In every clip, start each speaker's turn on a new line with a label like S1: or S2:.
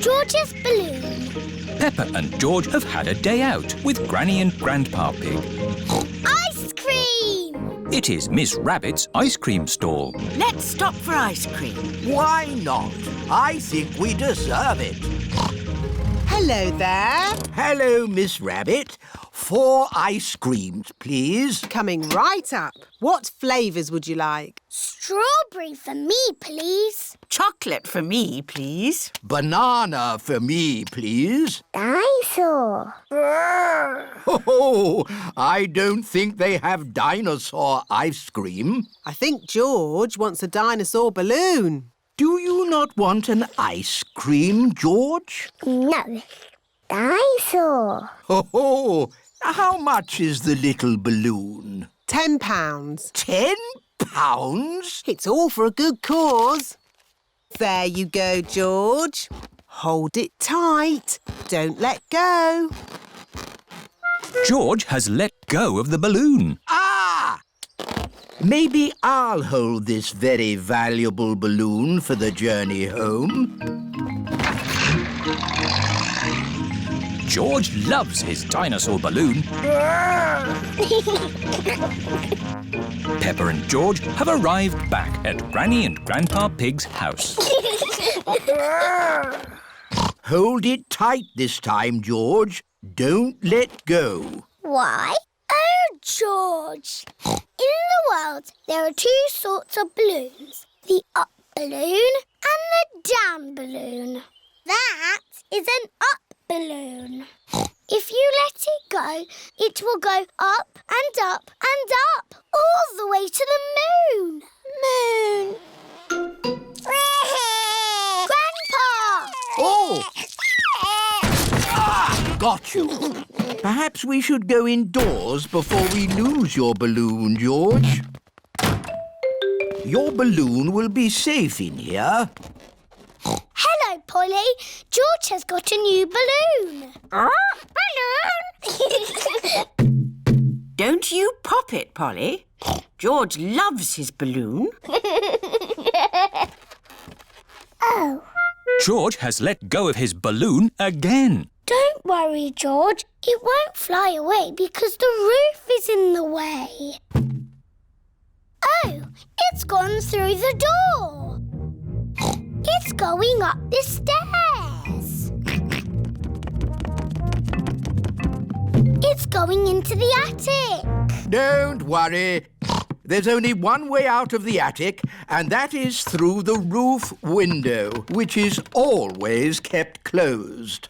S1: George's balloon.
S2: Peppa and George have had a day out with Granny and Grandpa Pig.
S1: Ice cream!
S2: It is Miss Rabbit's ice cream stall.
S3: Let's stop for ice cream.
S4: Why not? I think we deserve it.
S5: Hello there.
S4: Hello, Miss Rabbit. 4 ice creams, please.
S5: Coming right up. What flavours would you like?
S1: Strawberry for me, please.
S3: Chocolate for me, please.
S4: Banana for me, please.
S1: Dinosaur.
S4: Oh, I don't think they have dinosaur ice cream.
S5: I think George wants a dinosaur balloon.
S4: Do you not want an ice cream, George?
S1: No. Dinosaur.
S4: Oh, how much is the little balloon?
S5: £10.
S4: 10 pounds?
S5: It's all for a good cause. There you go, George. Hold it tight. Don't let go.
S2: George has let go of the balloon.
S4: Ah! Maybe I'll hold this very valuable balloon for the journey home.
S2: George loves his dinosaur balloon. Peppa and George have arrived back at Granny and Grandpa Pig's house.
S4: Hold it tight this time, George. Don't let go.
S1: Why? Oh, George. In the world, there are 2 sorts of balloons. The up balloon and the down balloon. That is an up balloon. If you let it go, it will go up and up and up, all the way to the moon. Moon. Grandpa!
S4: Oh! Got you. Perhaps we should go indoors before we lose your balloon, George. Your balloon will be safe in here.
S1: Hello, Polly. George has got a new balloon. Balloon!
S3: Don't you pop it, Polly. George loves his balloon.
S1: Oh.
S2: George has let go of his balloon again.
S1: Don't worry, George. It won't fly away because the roof is in the way. Oh, it's gone through the door. It's going up the stairs. It's going into the attic.
S4: Don't worry. There's only one way out of the attic, and that is through the roof window, which is always kept closed.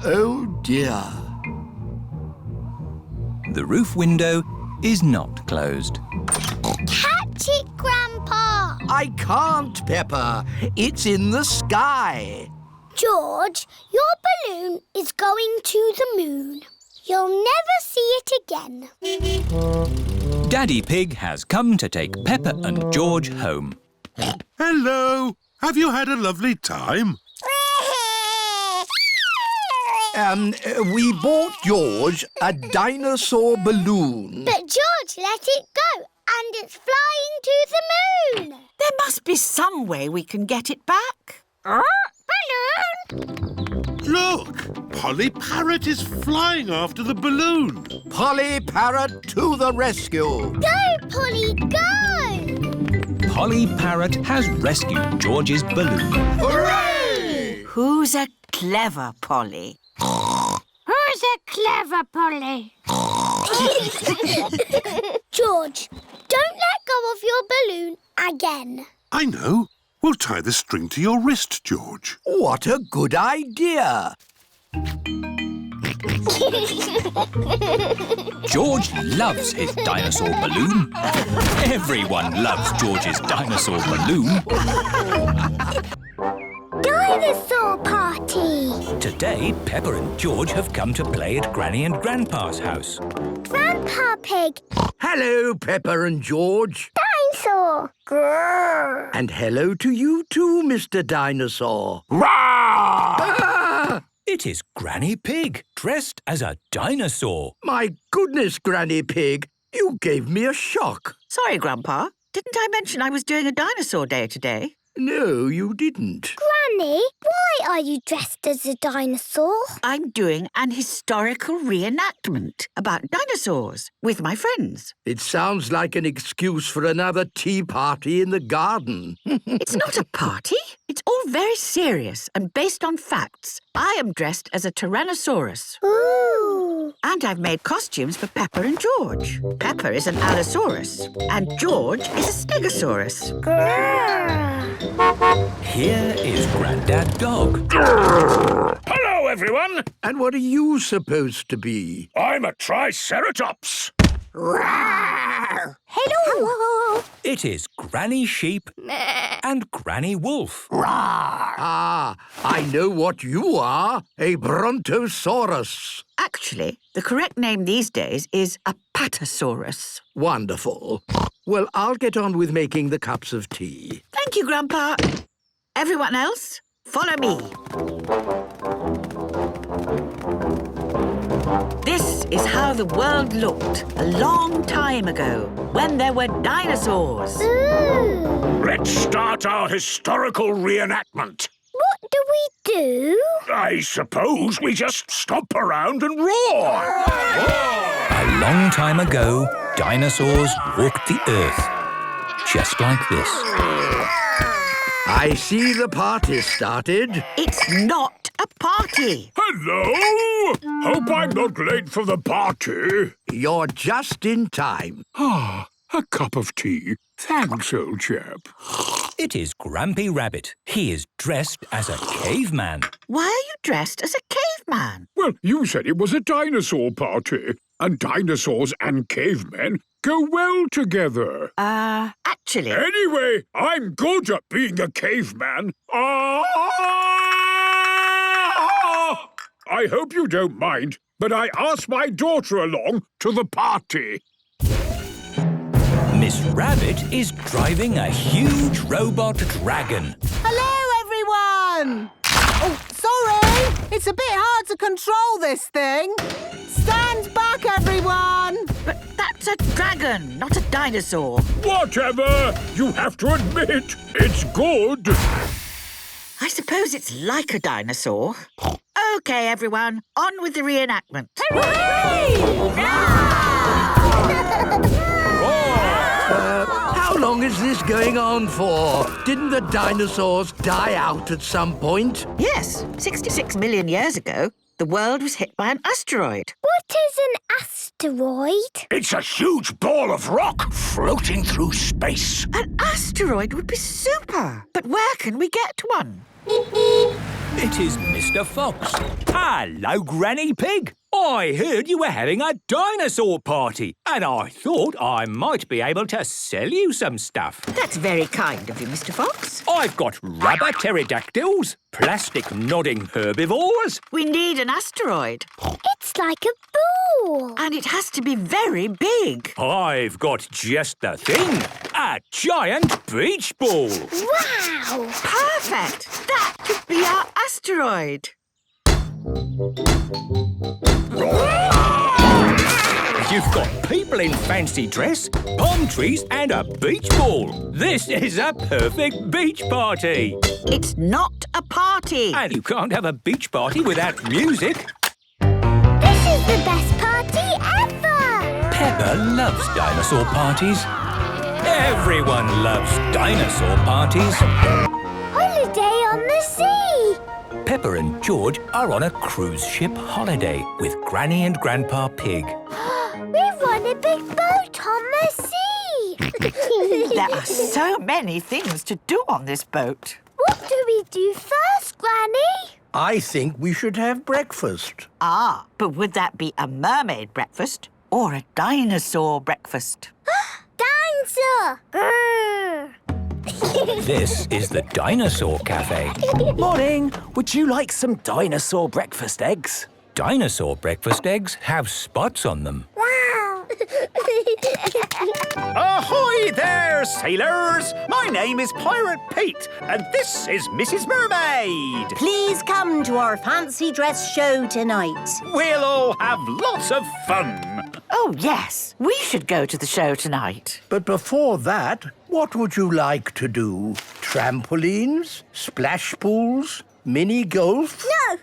S4: Oh, dear.
S2: The roof window is not closed.
S1: Catch it, Grandpa.
S4: I can't, Peppa. It's in the sky.
S1: George, your balloon is going to the moon. You'll never see it again.
S2: Daddy Pig has come to take Peppa and George home.
S6: Hello. Have you had a lovely time?
S4: We bought George a dinosaur balloon.
S1: But George let it go and it's flying to the moon.
S3: There must be some way we can get it back.
S1: Balloon!
S6: Look! Polly Parrot is flying after the balloon.
S4: Polly Parrot to the rescue.
S1: Go, Polly, go!
S2: Polly Parrot has rescued George's balloon.
S4: Hooray!
S3: Who's a clever Polly?
S1: Who's a clever Polly? George, don't let go of your balloon again.
S6: I know. We'll tie the string to your wrist, George.
S4: What a good idea.
S2: George loves his dinosaur balloon. Everyone loves George's dinosaur balloon.
S1: Dinosaur party!
S2: Today, Peppa and George have come to play at Granny and Grandpa's house.
S1: Grandpa Pig!
S4: Hello, Peppa and George.
S1: Dinosaur! Grrr!
S4: And hello to you too, Mr. Dinosaur. Ah!
S2: It is Granny Pig, dressed as a dinosaur.
S4: My goodness, Granny Pig, you gave me a shock.
S3: Sorry, Grandpa. Didn't I mention I was doing a dinosaur day today?
S4: No, you didn't.
S1: Granny, why are you dressed as a dinosaur?
S3: I'm doing an historical reenactment about dinosaurs with my friends.
S4: It sounds like an excuse for another tea party in the garden.
S3: It's not a party. It's all very serious and based on facts. I am dressed as a Tyrannosaurus.
S1: Ooh.
S3: And I've made costumes for Peppa and George. Peppa is an Allosaurus and George is a Stegosaurus.
S2: Here is Grandad Dog.
S7: Hello, everyone.
S4: And what are you supposed to be?
S7: I'm a Triceratops.
S1: Hello.
S2: It is Granny Sheep and Granny Wolf.
S4: Ah, I know what you are. A Brontosaurus.
S3: Actually, the correct name these days is a Patasaurus.
S4: Wonderful. Well, I'll get on with making the cups of tea.
S3: Thank you, Grandpa. Everyone else, follow me. This is how the world looked a long time ago, when there were dinosaurs.
S7: Let's start our historical reenactment.
S1: What do we do?
S7: I suppose we just stomp around and roar.
S2: A long time ago, dinosaurs walked the earth. Just like this.
S4: I see the party started.
S3: It's not a party.
S7: Hello. Hope I'm not late for the party.
S4: You're just in time.
S7: Ah, a cup of tea. Thanks, old chap.
S2: It is Grampy Rabbit. He is dressed as a caveman.
S3: Why are you dressed as a caveman?
S7: Well, you said it was a dinosaur party, and dinosaurs and cavemen go well together.
S3: Actually...
S7: Anyway, I'm good at being a caveman. I hope you don't mind, but I asked my daughter along to the party.
S2: Miss Rabbit is driving a huge robot dragon.
S5: Hello, everyone! Oh, sorry! It's a bit hard to control this thing. Stand back, everyone!
S3: But that's a dragon, not a dinosaur.
S7: Whatever! You have to admit, it's good.
S3: I suppose it's like a dinosaur. OK, everyone, on with the reenactment.
S4: How long is this going on for? Didn't the dinosaurs die out at some point?
S3: Yes, 66 million years ago, the world was hit by an asteroid.
S1: What is an asteroid?
S7: It's a huge ball of rock floating through space.
S3: An asteroid would be super. But where can we get one?
S2: It is Mr. Fox. Hello, Granny Pig. I heard you were having a dinosaur party, and I thought I might be able to sell you some stuff.
S3: That's very kind of you, Mr. Fox.
S2: I've got rubber pterodactyls, plastic nodding herbivores.
S3: We need an asteroid.
S1: It's like a ball.
S3: And it has to be very big.
S2: I've got just the thing, a giant beach ball.
S1: Wow!
S3: Perfect. That could be our asteroid.
S2: You've got people in fancy dress, palm trees and a beach ball. This is a perfect beach party.
S3: It's not a party.
S2: And you can't have a beach party without music.
S1: This is the best party ever!
S2: Peppa loves dinosaur parties. Everyone loves dinosaur parties.
S1: Holiday on the sea!
S2: Peppa and George are on a cruise ship holiday with Granny and Grandpa Pig.
S1: We've won a big boat on the sea!
S3: There are so many things to do on this boat.
S1: What do we do first, Granny?
S4: I think we should have breakfast.
S3: Ah, but would that be a mermaid breakfast or a dinosaur breakfast?
S1: Dinosaur!
S2: This is the Dinosaur Cafe.
S8: Morning. Would you like some dinosaur breakfast eggs?
S2: Dinosaur breakfast eggs have spots on them.
S1: Wow!
S9: Ahoy there, sailors! My name is Pirate Pete, and this is Mrs. Mermaid.
S10: Please come to our fancy dress show tonight.
S9: We'll all have lots of fun.
S3: Oh, yes. We should go to the show tonight.
S4: But before that, what would you like to do? Trampolines? Splash pools? Mini golf?
S1: No.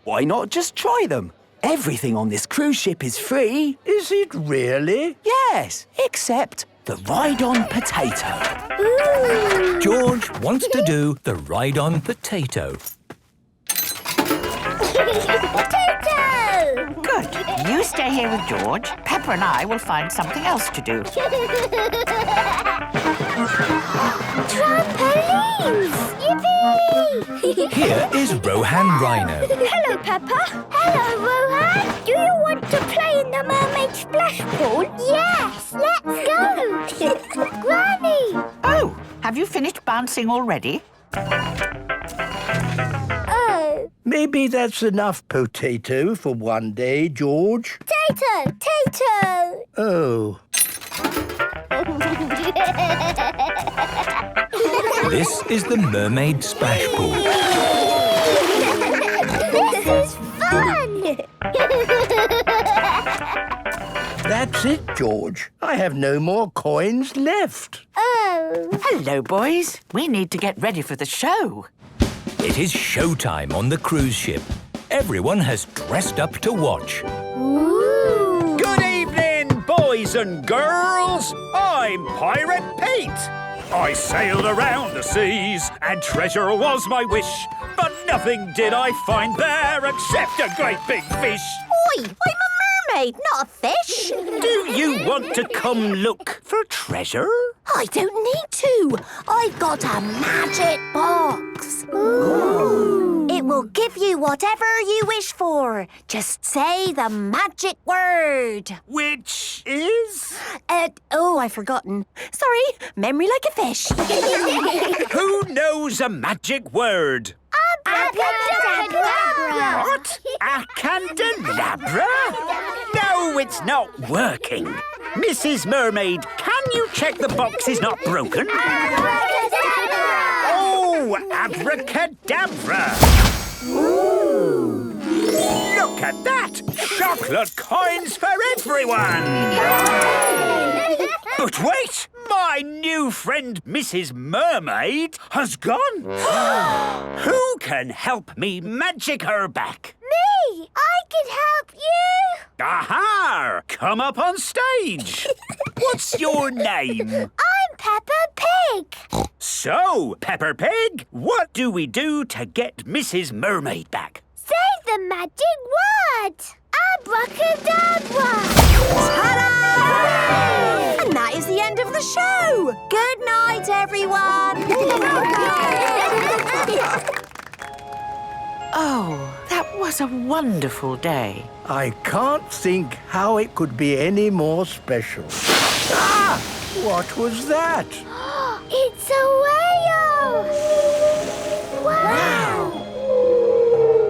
S8: Why not just try them? Everything on this cruise ship is free.
S4: Is it really?
S8: Yes, except the ride-on potato.
S1: Ooh.
S2: George wants to do the ride-on potato.
S1: Potato!
S3: Good. You stay here with George. Peppa and I will find something else to do.
S1: Trampolines! Yippee!
S2: Here is Rohan Rhino.
S1: Hello, Peppa. Hello, Rohan. Do you want to play in the mermaid splash pool? Yes, let's go. Granny!
S3: Oh, have you finished bouncing already?
S1: Oh.
S4: Maybe that's enough potato for one day, George.
S1: Tato!
S4: Oh.
S2: This is the mermaid splash pool.
S1: This is fun!
S4: That's it, George. I have no more coins left.
S1: Oh.
S3: Hello, boys. We need to get ready for the show.
S2: It is showtime on the cruise ship. Everyone has dressed up to watch.
S1: Ooh.
S9: Good evening, boys and girls. I'm Pirate Pete. I sailed around the seas, and treasure was my wish. But nothing did I find there except a great big fish.
S10: Oi, I'm a mermaid, not a fish.
S9: Do you want to come look for treasure?
S10: I don't need to. I've got a magic box. Ooh. It will give you whatever you wish for. Just say the magic word.
S9: Which is?
S10: I've forgotten. Sorry, memory like a fish.
S9: Who knows a magic word?
S1: Abracadabra!
S9: What? A candelabra? No, it's not working. Mrs. Mermaid, can you check the box is not broken?
S1: Abracadabra!
S9: Oh, abracadabra!
S1: Ooh.
S9: Look at that! Chocolate coins for everyone! But wait! My new friend Mrs. Mermaid has gone! Who can help me magic her back?
S1: Me! I can help you!
S9: Aha! Come up on stage! What's your name?
S1: I'm Peppa Pig!
S9: So, Peppa Pig, what do we do to get Mrs. Mermaid back?
S1: Say the magic word! Abracadabra!
S10: Ta-da! And that is the end of the show. Good night, everyone.
S3: Oh, that was a wonderful day.
S4: I can't think how it could be any more special. Ah! What was that?
S1: It's a whale! Wow!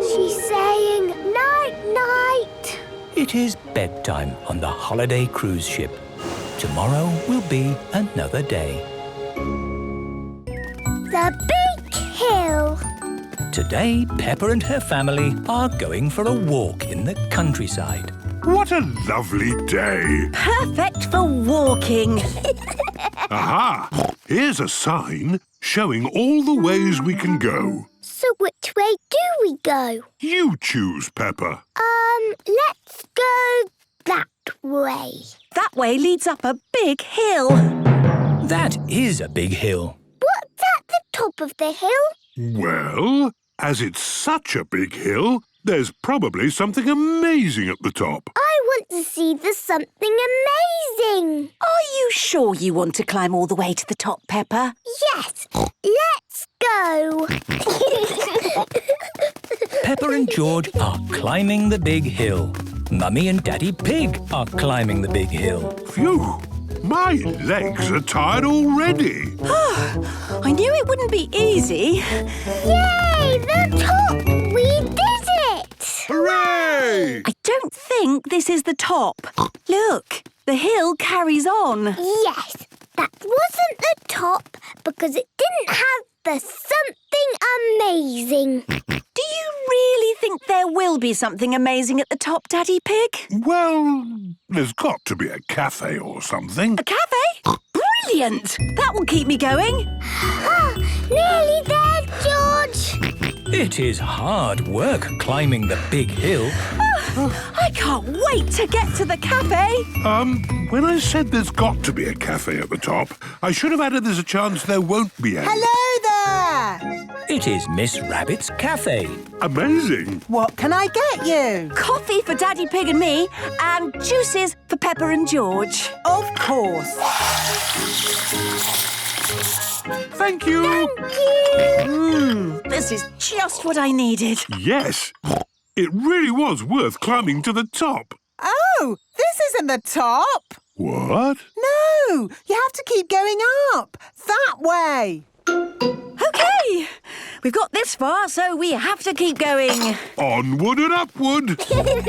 S1: She's saying night-night.
S2: It is bedtime on the holiday cruise ship. Tomorrow will be another day.
S1: The big hill.
S2: Today, Peppa and her family are going for a walk in the countryside.
S6: What a lovely day.
S10: Perfect for walking.
S6: Aha! Here's a sign showing all the ways we can go.
S1: So which way do we go?
S6: You choose, Peppa.
S1: Let's go that way.
S10: That way leads up a big hill.
S2: That is a big hill.
S1: What's at the top of the hill?
S6: Well, as it's such a big hill, there's probably something amazing at the top.
S1: I want to see the something amazing.
S10: Are you sure you want to climb all the way to the top, Peppa?
S1: Yes, let's go.
S2: Peppa and George are climbing the big hill. Mummy and Daddy Pig are climbing the big hill.
S6: Phew! My legs are tired already.
S10: I knew it wouldn't be easy.
S1: Yay, the top! We did it!
S6: Hooray!
S10: I don't
S11: don't think this is the top. Look, the hill carries on.
S1: Yes, that wasn't the top because it didn't have the something amazing.
S11: Do you really think there will be something amazing at the top, Daddy Pig?
S6: Well, there's got to be a cafe or something.
S11: A cafe? Brilliant! That will keep me going.
S1: Nearly there, George.
S2: It is hard work climbing the big hill.
S11: I can't wait to get to the cafe.
S6: When I said there's got to be a cafe at the top, I should have added there's a chance there won't be any.
S5: Hello there!
S2: It is Miss Rabbit's cafe.
S6: Amazing.
S5: What can I get you?
S11: Coffee for Daddy Pig and me, and juices for Peppa and George.
S5: Of course.
S6: Thank you.
S11: This is just what I needed.
S6: Yes. It really was worth climbing to the top.
S5: Oh, this isn't the top.
S6: What?
S5: No, you have to keep going up. That way.
S11: OK, we've got this far, so we have to keep going.
S6: Onward and upward.
S1: Mummy,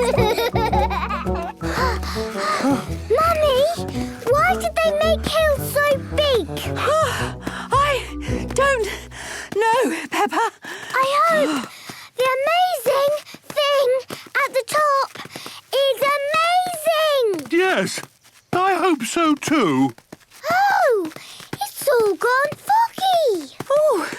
S1: why did they make hills so big?
S11: I don't know, Peppa.
S1: I hope the amazing thing at the top is amazing.
S6: Yes, I hope so too.
S1: Oh, it's all gone foggy.
S11: Oh,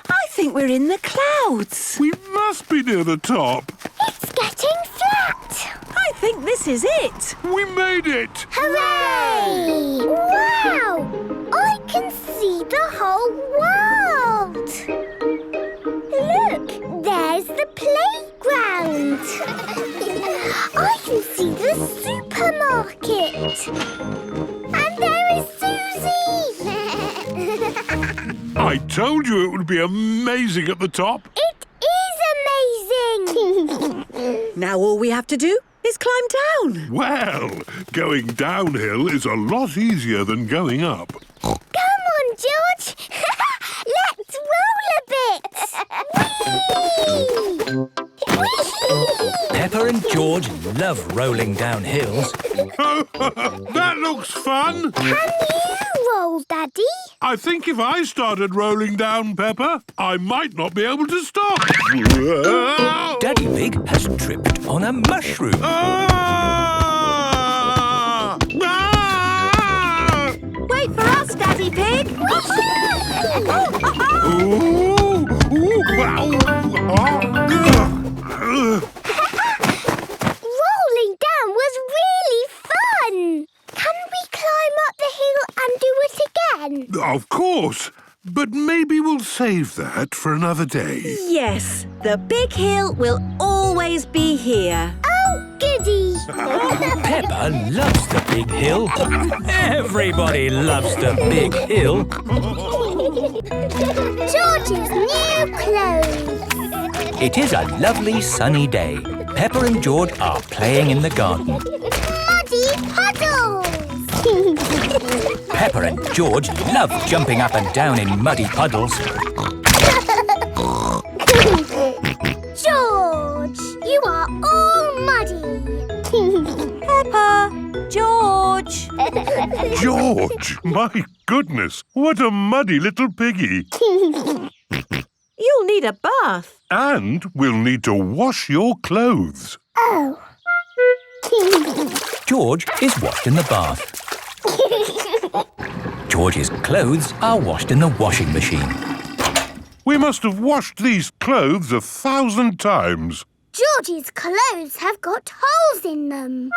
S11: I think we're in the clouds.
S6: We must be near the top.
S1: It's getting flat.
S11: I think this is it.
S6: We made it.
S1: Hooray! Wow! I can see the whole world. Look, there's the playground. I can see the supermarket. And there is Susie.
S6: I told you it would be amazing at the top.
S1: It is amazing.
S11: Now all we have to do is climb down.
S6: Well, going downhill is a lot easier than going up.
S1: Come on, George. Let's roll a bit. Whee!
S2: Peppa and George love rolling down hills.
S6: That looks fun.
S1: Can you roll, Daddy?
S6: I think if I started rolling down, Peppa, I might not be able to stop.
S2: Daddy Pig has tripped on a mushroom.
S11: Wait for us, Daddy Pig.
S1: Rolling down was really fun. Can we climb up the hill and do it again?
S6: Of course. But maybe we'll save that for another day.
S11: Yes, the big hill will always be here.
S1: Oh, goody.
S2: Peppa loves the big hill. Everybody loves the big hill.
S1: George's new clothes.
S2: It is a lovely sunny day. Peppa and George are playing in the garden.
S1: Muddy puddles.
S2: Peppa and George love jumping up and down in muddy puddles.
S1: George, you are all muddy.
S11: Peppa, George.
S6: George, my goodness, what a muddy little piggy.
S11: You'll need a bath.
S6: And we'll need to wash your clothes.
S1: Oh.
S2: George is washed in the bath. George's clothes are washed in the washing machine.
S6: We must have washed these clothes 1,000 times.
S1: George's clothes have got holes in them.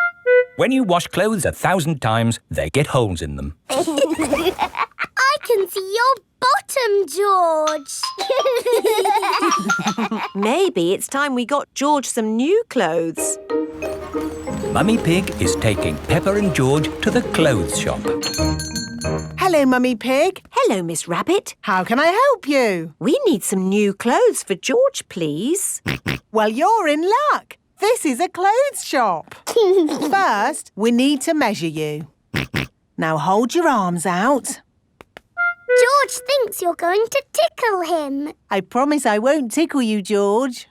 S2: When you wash clothes 1,000 times, they get holes in them.
S1: I can see your bottom, George.
S11: Maybe it's time we got George some new clothes.
S2: Mummy Pig is taking Peppa and George to the clothes shop.
S5: Hello, Mummy Pig.
S11: Hello, Miss Rabbit.
S5: How can I help you?
S11: We need some new clothes for George, please.
S5: Well, you're in luck. This is a clothes shop. First, we need to measure you. Now hold your arms out.
S1: George thinks you're going to tickle him.
S5: I promise I won't tickle you, George.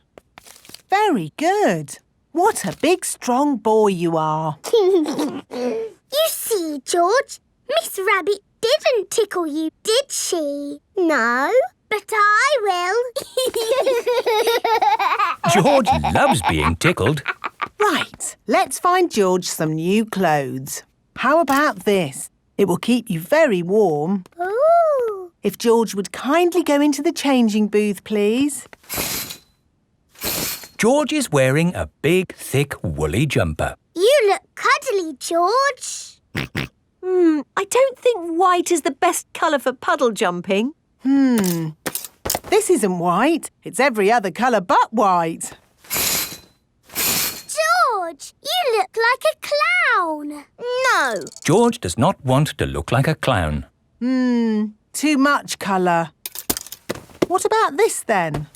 S5: Very good. What a big, strong boy you are.
S1: You see, George, Miss Rabbit didn't tickle you, did she? No, but I will.
S2: George loves being tickled.
S5: Right, let's find George some new clothes. How about this? It will keep you very warm.
S1: Ooh.
S5: If George would kindly go into the changing booth, please.
S2: George is wearing a big, thick, woolly jumper.
S1: You look cuddly, George.
S11: I don't think white is the best colour for puddle jumping.
S5: This isn't white. It's every other colour but white.
S1: George, you look like a clown. No.
S2: George does not want to look like a clown.
S5: Too much colour. What about this then?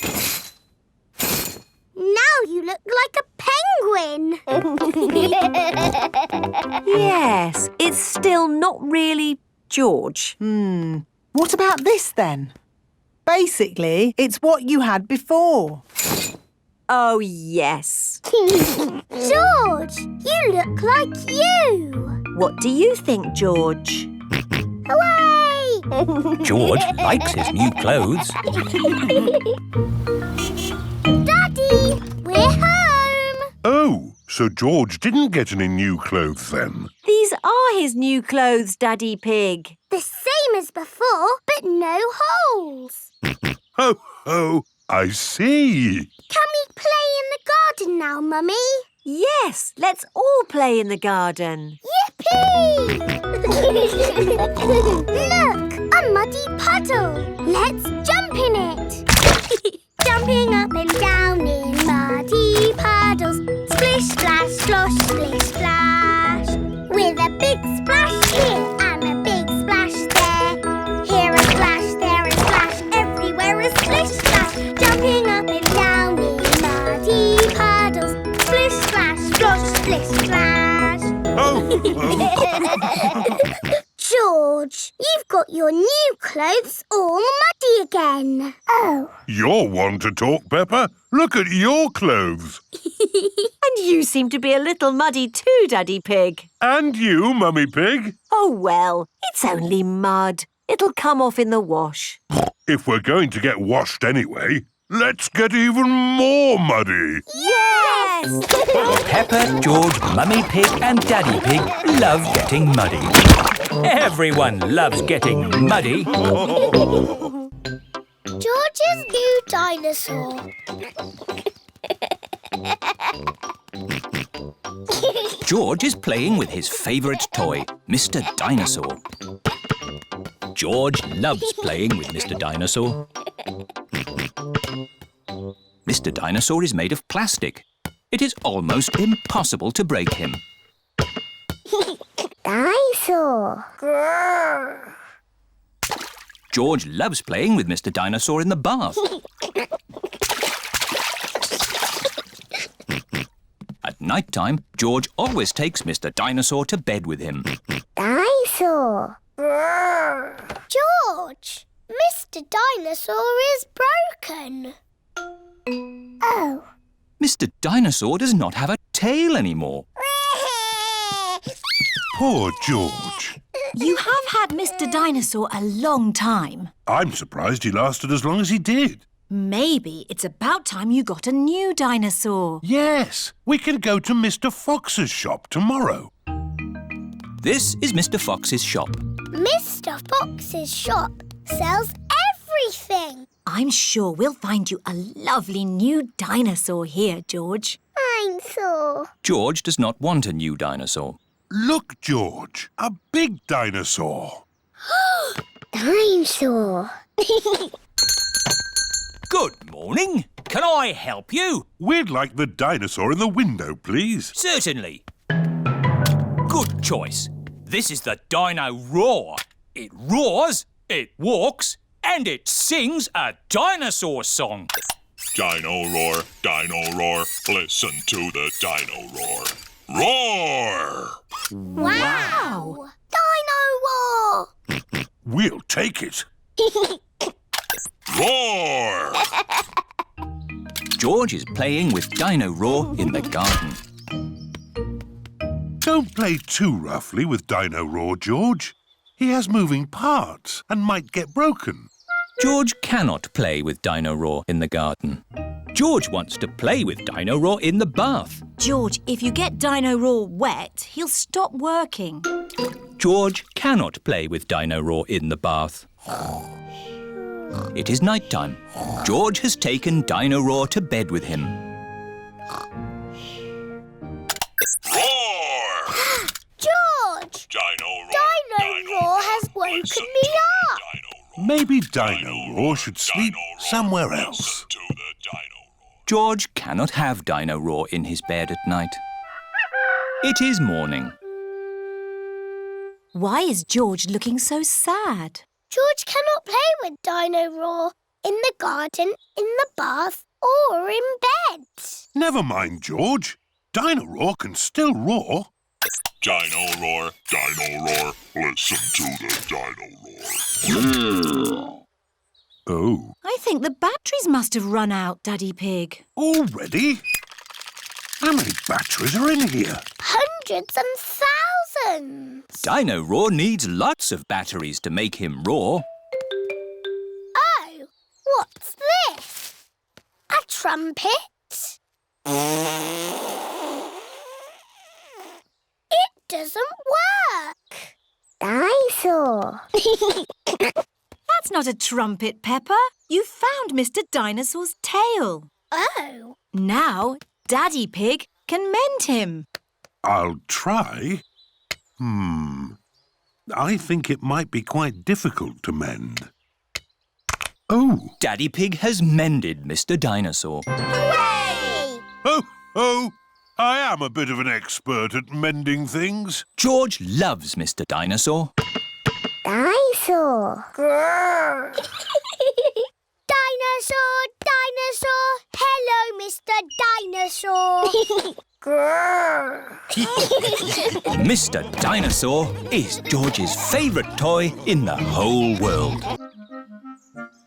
S1: Now you look like a penguin.
S11: Yes, it's still not really George.
S5: What about this then? Basically, it's what you had before.
S11: Oh, yes.
S1: George, you look like you.
S11: What do you think, George?
S1: Hooray!
S2: George likes his new clothes.
S1: Daddy, we're home.
S6: Oh, so George didn't get any new clothes then?
S11: These are his new clothes, Daddy Pig.
S1: The same as before, but no holes.
S6: Ho, ho, I see.
S1: Can we play in the garden now, Mummy?
S11: Yes, let's all play in the garden.
S1: Yippee! Look, a muddy puddle. Let's jump in it. Jumping up and down in muddy puddles. Splish, splash, slosh, splish, splash. With a big splash here and a big splash there. Here a splash, there a splash, everywhere a splish, splash. Jumping up and down in muddy puddles. Splish, splash, slosh, splish, splash.
S6: Oh.
S1: George, you've got your new clothes all muddy again. Oh.
S6: You're one to talk, Peppa. Look at your clothes.
S11: And you seem to be a little muddy too, Daddy Pig.
S6: And you, Mummy Pig.
S11: Oh, well, it's only mud. It'll come off in the wash.
S6: If we're going to get washed anyway, let's get even more muddy.
S11: Yes!
S2: Peppa, George, Mummy Pig and Daddy Pig love getting muddy. Everyone loves getting muddy.
S1: George's new dinosaur.
S2: George is playing with his favourite toy, Mr. Dinosaur. George loves playing with Mr. Dinosaur. Mr. Dinosaur is made of plastic. It is almost impossible to break him.
S1: Dinosaur. Grrr.
S2: George loves playing with Mr. Dinosaur in the bath. At night time, George always takes Mr. Dinosaur to bed with him.
S1: Dinosaur. Grrr. George, Mr. Dinosaur is broken. Oh.
S2: Mr. Dinosaur does not have a tail anymore.
S6: Poor George.
S12: You have had Mr. Dinosaur a long time.
S6: I'm surprised he lasted as long as he did.
S12: Maybe it's about time you got a new dinosaur.
S6: Yes, we can go to Mr. Fox's shop tomorrow.
S2: This is Mr. Fox's shop.
S1: Mr. Fox's shop sells everything.
S12: I'm sure we'll find you a lovely new dinosaur here, George.
S1: Dinosaur.
S2: George does not want a new dinosaur.
S6: Look, George, a big dinosaur.
S1: Dinosaur.
S2: Good morning. Can I help you?
S6: We'd like the dinosaur in the window, please.
S2: Certainly. Good choice. This is the Dino Roar. It roars, it walks, and it sings a dinosaur song.
S13: Dino Roar, listen to the Dino Roar. Roar!
S1: Wow! Dino Roar!
S6: We'll take it.
S13: Roar!
S2: George is playing with Dino Roar in the garden.
S6: Don't play too roughly with Dino Roar, George. He has moving parts and might get broken.
S2: George cannot play with Dino Roar in the garden. George wants to play with Dino Roar in the bath.
S12: George, if you get Dino Roar wet, he'll stop working.
S2: George cannot play with Dino Roar in the bath. It is night time. George has taken Dino Roar to bed with him.
S13: Roar!
S1: George! Dino Roar has woken me up.
S6: Maybe Dino Roar should sleep somewhere else.
S2: George cannot have Dino Roar in his bed at night. It is morning.
S12: Why is George looking so sad?
S1: George cannot play with Dino Roar in the garden, in the bath, or in bed.
S6: Never mind, George. Dino Roar can still roar.
S13: Dino Roar, listen to the Dino Roar.
S6: Oh.
S12: I think the batteries must have run out, Daddy Pig.
S6: Already? How many batteries are in here?
S1: Hundreds and thousands.
S2: Dino Roar needs lots of batteries to make him roar.
S1: Oh, what's this? A trumpet? It doesn't work. Dinosaur.
S12: That's not a trumpet, Peppa. You found Mr. Dinosaur's tail.
S1: Oh.
S12: Now, Daddy Pig can mend him.
S6: I'll try. I think it might be quite difficult to mend. Oh!
S2: Daddy Pig has mended Mr. Dinosaur.
S1: Hooray!
S6: Oh! I am a bit of an expert at mending things.
S2: George loves Mr. Dinosaur.
S1: Dinosaur. Grrr. Dinosaur, dinosaur. Hello, Mr. Dinosaur. Grrr.
S2: Mr. Dinosaur is George's favourite toy in the whole world.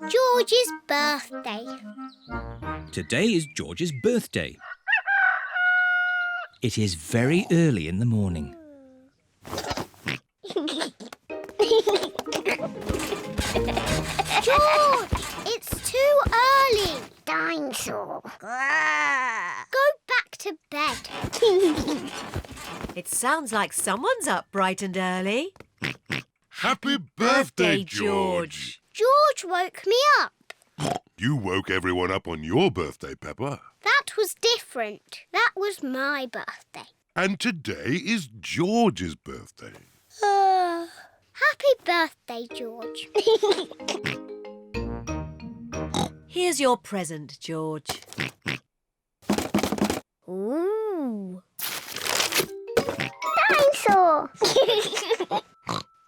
S1: George's birthday.
S2: Today is George's birthday. It is very early in the morning.
S1: George, it's too early. Dinosaur. Go back to bed.
S14: It sounds like someone's up bright and early.
S6: Happy birthday, George.
S1: George woke me up.
S6: You woke everyone up on your birthday, Peppa.
S1: That was different. That was my birthday.
S6: And today is George's birthday.
S1: Happy birthday, George.
S14: Here's your present, George.
S1: Ooh. Dinosaur!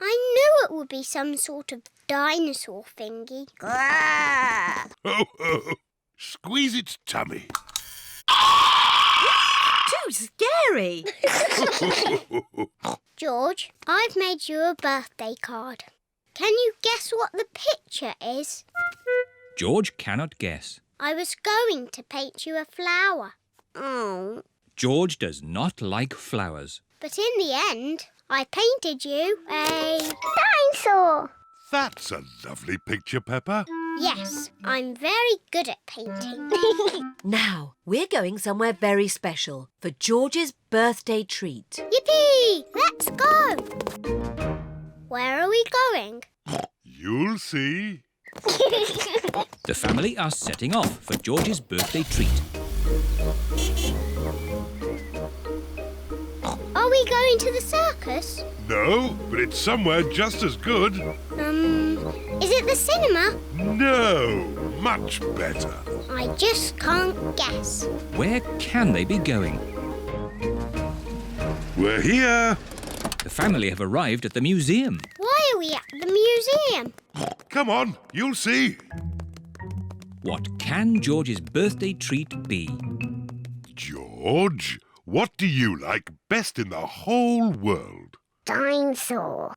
S1: I knew it would be some sort of dinosaur thingy.
S6: Oh, squeeze its tummy.
S14: Too scary!
S1: George, I've made you a birthday card. Can you guess what the picture is?
S2: George cannot guess.
S1: I was going to paint you a flower. Oh.
S2: George does not like flowers.
S1: But in the end, I painted you a dinosaur.
S6: That's a lovely picture, Peppa.
S1: Yes, I'm very good at painting.
S14: Now, we're going somewhere very special for George's birthday treat.
S1: Yippee! Let's go! Where are we going?
S6: You'll see.
S2: The family are setting off for George's birthday treat.
S1: Are we going to the circus?
S6: No, but it's somewhere just as good.
S1: Is it the cinema?
S6: No, much better.
S1: I just can't guess.
S2: Where can they be going?
S6: We're here.
S2: The family have arrived at the museum.
S1: Why are we at the museum?
S6: Come on, you'll see.
S2: What can George's birthday treat be?
S6: George, what do you like best in the whole world?
S1: Dinosaur.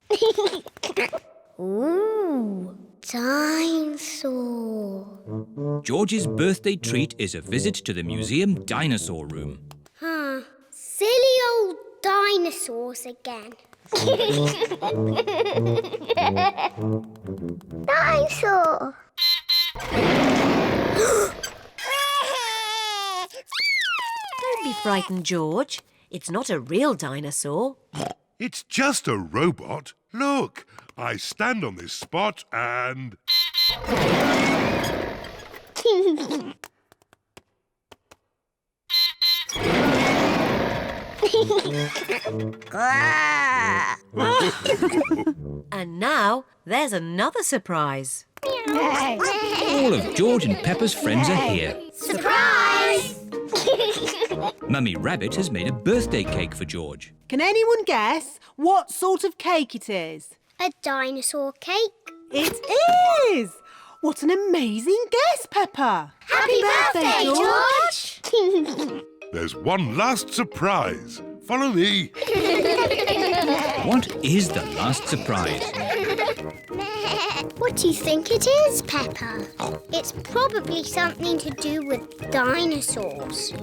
S1: Ooh. dinosaur.
S2: George's birthday treat is a visit to the museum dinosaur room.
S1: Silly old dinosaurs again. Dinosaur!
S14: Don't be frightened, George. It's not a real dinosaur.
S6: It's just a robot. Look, I stand on this spot and...
S14: And now there's another surprise.
S2: All of George and Peppa's friends are here.
S1: Surprise!
S2: Mummy Rabbit has made a birthday cake for George.
S5: Can anyone guess what sort of cake it is?
S1: A dinosaur cake.
S5: It is! What an amazing guess, Peppa!
S1: Happy birthday, George!
S6: There's one last surprise. Follow me.
S2: What is the last surprise?
S1: What do you think it is, Peppa? It's probably something to do with dinosaurs.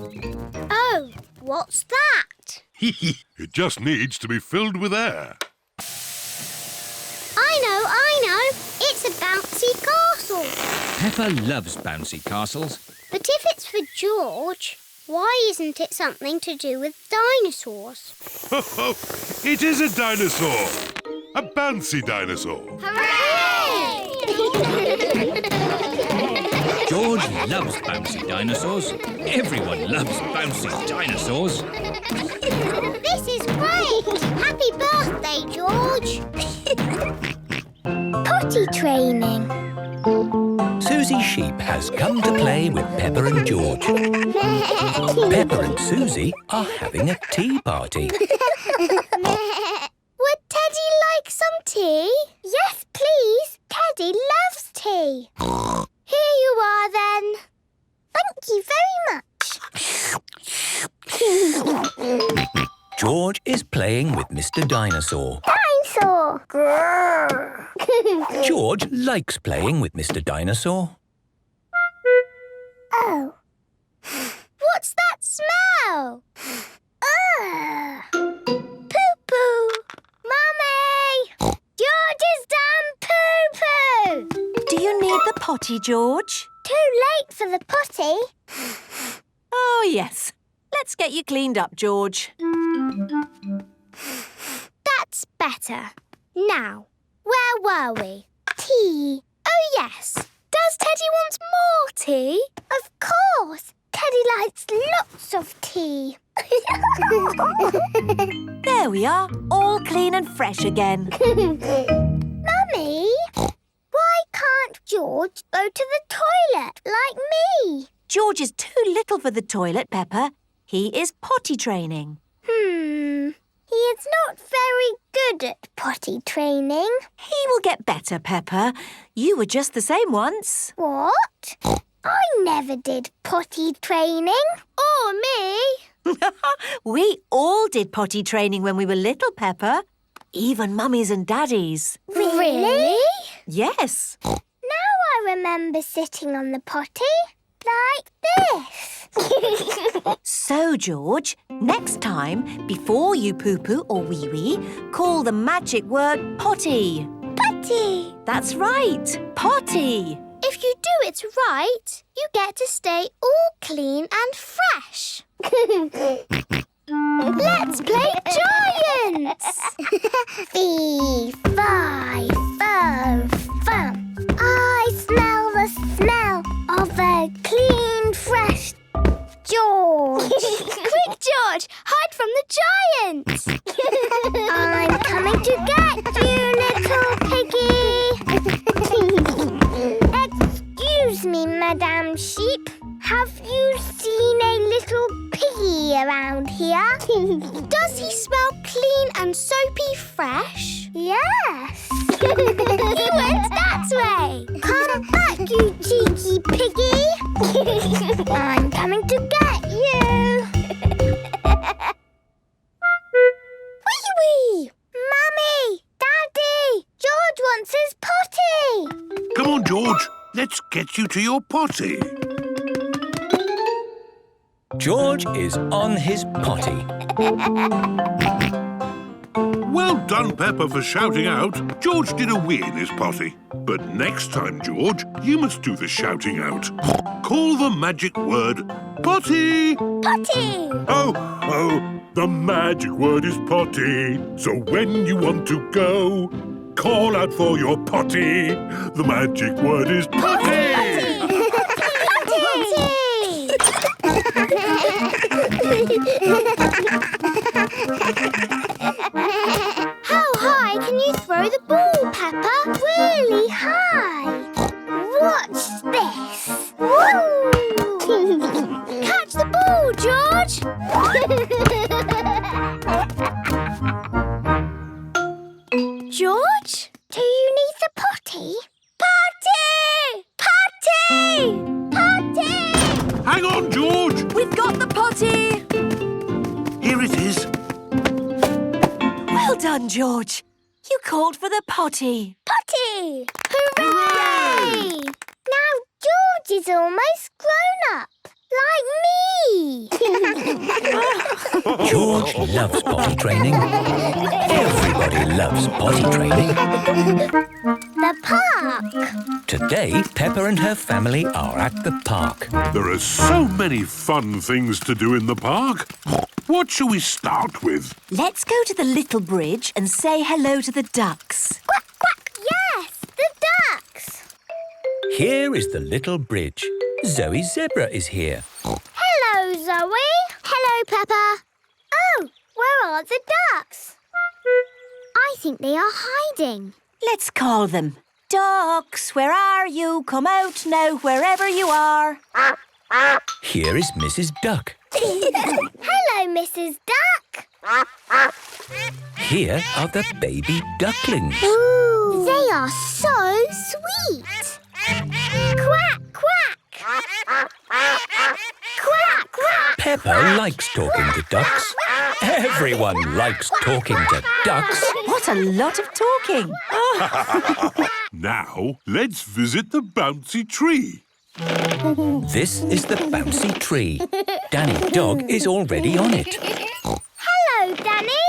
S1: Oh, what's that?
S6: It just needs to be filled with air.
S1: I know. It's a bouncy castle.
S2: Peppa loves bouncy castles.
S1: But if it's for George, why isn't it something to do with dinosaurs?
S6: It is a dinosaur. A bouncy dinosaur.
S1: Hooray!
S2: George loves bouncy dinosaurs. Everyone loves bouncy dinosaurs.
S1: This is great! Happy birthday, George! Potty training.
S2: Susie Sheep has come to play with Peppa and George. Peppa and Susie are having a tea party.
S1: Would Teddy like some tea? Yes, please. Teddy loves tea. Here you are, then. Thank you very much.
S2: George is playing with Mr. Dinosaur.
S1: Dinosaur! Grrr.
S2: George likes playing with Mr. Dinosaur.
S1: Oh. What's that smell? Poo-poo! Mummy! George has done poo-poo!
S11: Do you need the potty, George?
S1: Too late for the potty.
S11: Oh, yes. Let's get you cleaned up, George.
S1: That's better. Now, where were we? Tea. Oh, yes. Does Teddy want more tea? Of course. Teddy likes lots of tea.
S11: There we are, all clean and fresh again.
S1: Mummy, why can't George go to the toilet like me?
S11: George is too little for the toilet, Peppa. He is potty training.
S1: He is not very good at potty training.
S11: He will get better, Peppa. You were just the same once.
S1: What? I never did potty training. Or me.
S11: We all did potty training when we were little, Peppa. Even mummies and daddies.
S1: Really?
S11: Yes.
S1: Now I remember sitting on the potty like this.
S11: So, George, next time, before you poo-poo or wee-wee, call the magic word potty.
S1: Potty.
S11: That's right, potty.
S1: If you do it right, you get to stay all clean and fresh. Let's play giants! Fee, fi, fo, fum. I smell the smell of a clean, fresh George. Quick, George, hide from the giants. I'm coming to get you, little piggy. Excuse me, Madame Sheep. Have you seen a little piggy around here? Does he smell clean and soapy fresh? Yes. He went that way. Come back, you cheeky piggy. I'm coming to get you. Wee-wee! Mummy! Daddy! George wants his potty.
S6: Come on, George. Let's get you to your potty.
S2: George is on his potty.
S6: Well done, Peppa, for shouting out. George did a wee in his potty. But next time, George, you must do the shouting out. Call the magic word, potty.
S1: Potty!
S6: Oh, the magic word is potty. So when you want to go, call out for your potty. The magic word is potty.
S1: How high can you throw the ball, Peppa? Really high. Watch this. Woo! Catch the ball, George. George, do you need the potty? Potty! Potty! Potty!
S6: Hang on, George.
S14: We've got the potty!
S6: Here it is.
S14: Well done, George. You called for the potty.
S1: Potty! Hooray! Now George is almost grown up, like me.
S2: George loves potty training. Everybody loves potty training.
S1: The park.
S2: Today, Peppa and her family are at the park.
S6: There are so many fun things to do in the park. What shall we start with?
S14: Let's go to the little bridge and say hello to the ducks.
S1: Quack, quack, yes, the ducks.
S2: Here is the little bridge. Zoe Zebra is here.
S1: Hello, Zoe. Hello, Peppa. Oh, where are the ducks? I think they are hiding.
S14: Let's call them. Ducks, where are you? Come out now, wherever you are.
S2: Here is Mrs. Duck.
S1: Hello, Mrs. Duck.
S2: Here are the baby ducklings.
S1: Ooh, they are so sweet. Quack, quack. Quack, quack.
S2: Peppa likes talking to ducks. Everyone likes talking to ducks.
S14: What a lot of talking.
S6: Now, let's visit the bouncy tree.
S2: This is the bouncy tree. Danny Dog is already on it.
S1: Hello, Danny.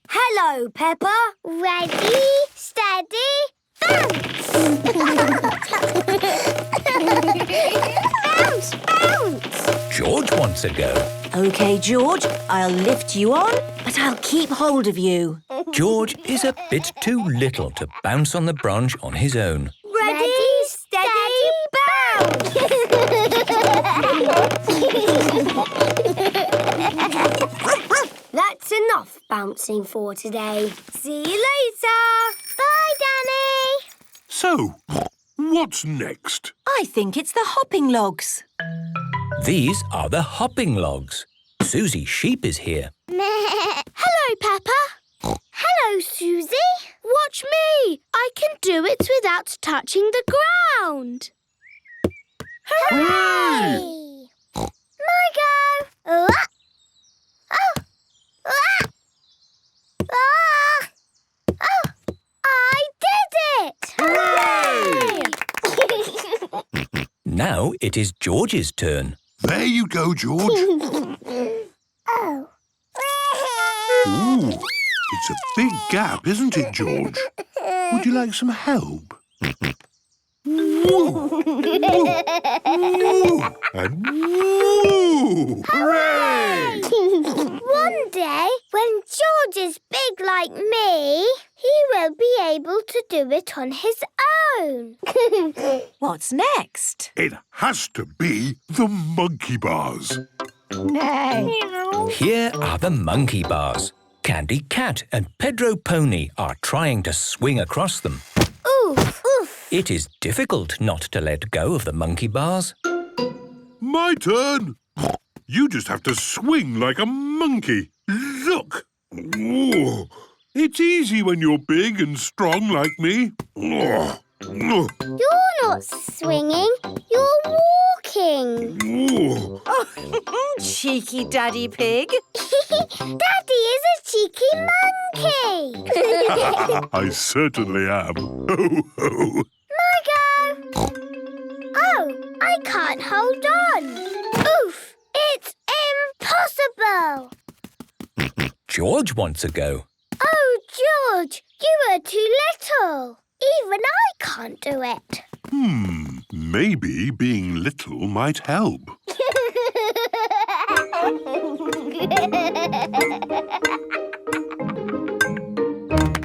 S10: Hello, Peppa.
S1: Ready, steady, bounce. Bounce, bounce.
S2: George wants a go.
S14: OK, George, I'll lift you on, but I'll keep hold of you.
S2: George is a bit too little to bounce on the branch on his own.
S1: Ready, steady, bounce.
S10: That's enough bouncing for today. See you later.
S1: Bye, Danny.
S6: So, what's next?
S14: I think it's the hopping logs.
S2: These are the hopping logs. Susie Sheep is here.
S1: Hello, Peppa. Hello, Susie. Watch me. I can do it without touching the ground. Hooray! My go. Oh. Oh, I did it! Hooray!
S2: Now it is George's turn.
S6: There you go, George.
S1: Oh.
S6: Ooh, it's a big gap, isn't it, George? Would you like some help? Woo! Woo! And woo!
S1: Hooray! One day, when George is big like me, he will be able to do it on his own.
S14: What's next?
S6: It has to be the monkey bars.
S1: No.
S2: Here are the monkey bars. Candy Cat and Pedro Pony are trying to swing across them.
S1: Oof, oof.
S2: It is difficult not to let go of the monkey bars.
S6: My turn. You just have to swing like a monkey. Look. Ooh. It's easy when you're big and strong like me.
S1: You're not swinging, you're walking.
S6: Ooh.
S14: Cheeky Daddy Pig.
S1: Daddy is a cheeky monkey.
S6: I certainly am. Ho, ho.
S1: My go. I can't hold on. Oof! It's impossible.
S2: George wants a go.
S1: Oh, George, you are too little. Even I can't do it.
S6: Maybe being little might help.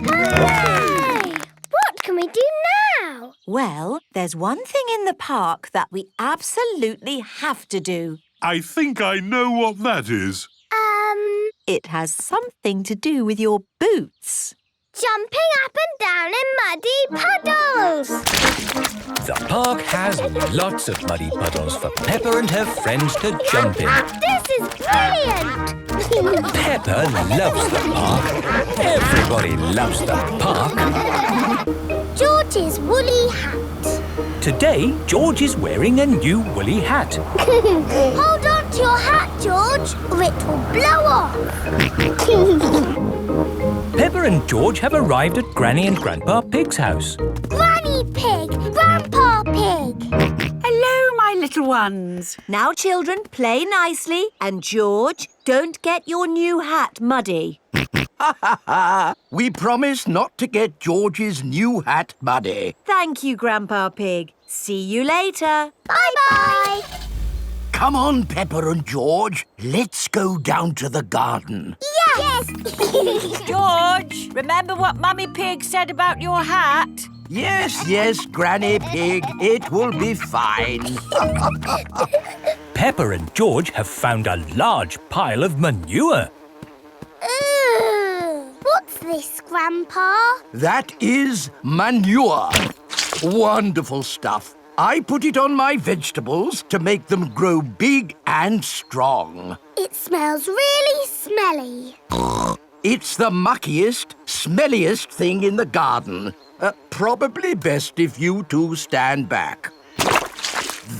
S1: Hooray! What can we do now?
S11: Well, there's one thing in the park that we absolutely have to do.
S6: I think I know what that is.
S11: It has something to do with your boots.
S1: Jumping up and down in muddy puddles.
S2: The park has lots of muddy puddles for Peppa and her friends to jump in.
S1: This is brilliant.
S2: Peppa loves the park. Everybody loves the park.
S1: George's woolly hat.
S2: Today, George is wearing a new woolly hat.
S1: Hold on to your hat, George, or it will blow off.
S2: Peppa and George have arrived at Granny and Grandpa Pig's house.
S1: Granny Pig, Grandpa Pig.
S3: Hello, my little ones.
S11: Now, children, play nicely. And, George, don't get your new hat muddy.
S4: We promise not to get George's new hat muddy.
S11: Thank you, Grandpa Pig. See you later.
S1: Bye-bye.
S4: Come on, Peppa and George. Let's go down to the garden.
S1: Yes.
S3: George, remember what Mummy Pig said about your hat?
S4: Yes, Granny Pig. It will be fine.
S2: Peppa and George have found a large pile of manure.
S1: What's this, Grandpa?
S4: That is manure. Wonderful stuff. I put it on my vegetables to make them grow big and strong.
S1: It smells really smelly.
S4: It's the muckiest, smelliest thing in the garden. Probably best if you two stand back.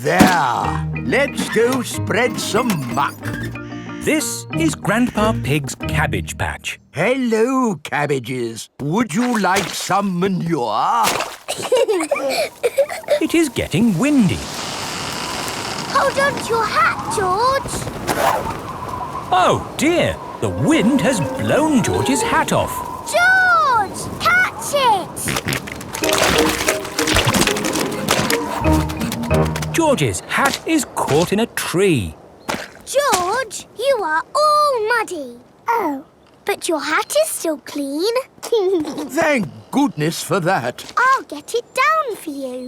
S4: There. Let's go spread some muck.
S2: This is Grandpa Pig's cabbage patch.
S4: Hello, cabbages. Would you like some manure?
S2: It is getting windy.
S1: Hold on to your hat, George.
S2: Oh, dear. The wind has blown George's hat off.
S1: George, catch it.
S2: George's hat is caught in a tree.
S1: George, you are all muddy. Oh, but your hat is still clean.
S4: Thank goodness for that.
S1: I'll get it down for you.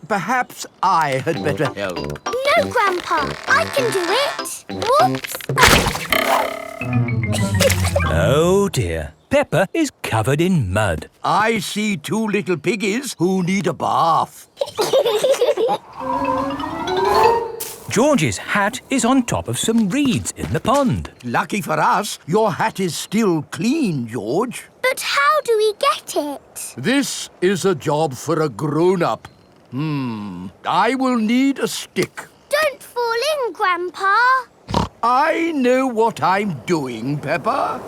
S4: Perhaps I had better help.
S1: No, Grandpa, I can do it. Whoops.
S2: Oh, dear. Peppa is covered in mud.
S4: I see two little piggies who need a bath.
S2: George's hat is on top of some reeds in the pond.
S4: Lucky for us, your hat is still clean, George.
S1: But how do we get it?
S4: This is a job for a grown-up. I will need a stick.
S1: Don't fall in, Grandpa.
S4: I know what I'm doing, Peppa.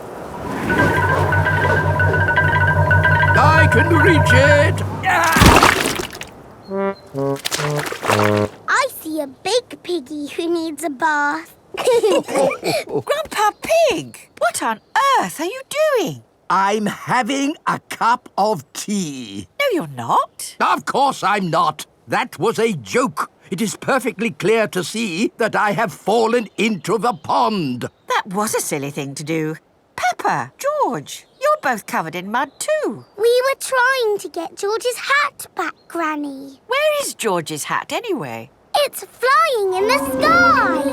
S4: I can reach it.
S1: I see a big piggy who needs a bath.
S3: Grandpa Pig, what on earth are you doing?
S4: I'm having a cup of tea.
S3: No, you're not.
S4: Of course I'm not. That was a joke. It is perfectly clear to see that I have fallen into the pond.
S3: That was a silly thing to do. Peppa, George, you're both covered in mud too.
S1: We were trying to get George's hat back, Granny.
S3: Where is George's hat anyway?
S1: It's flying in the sky.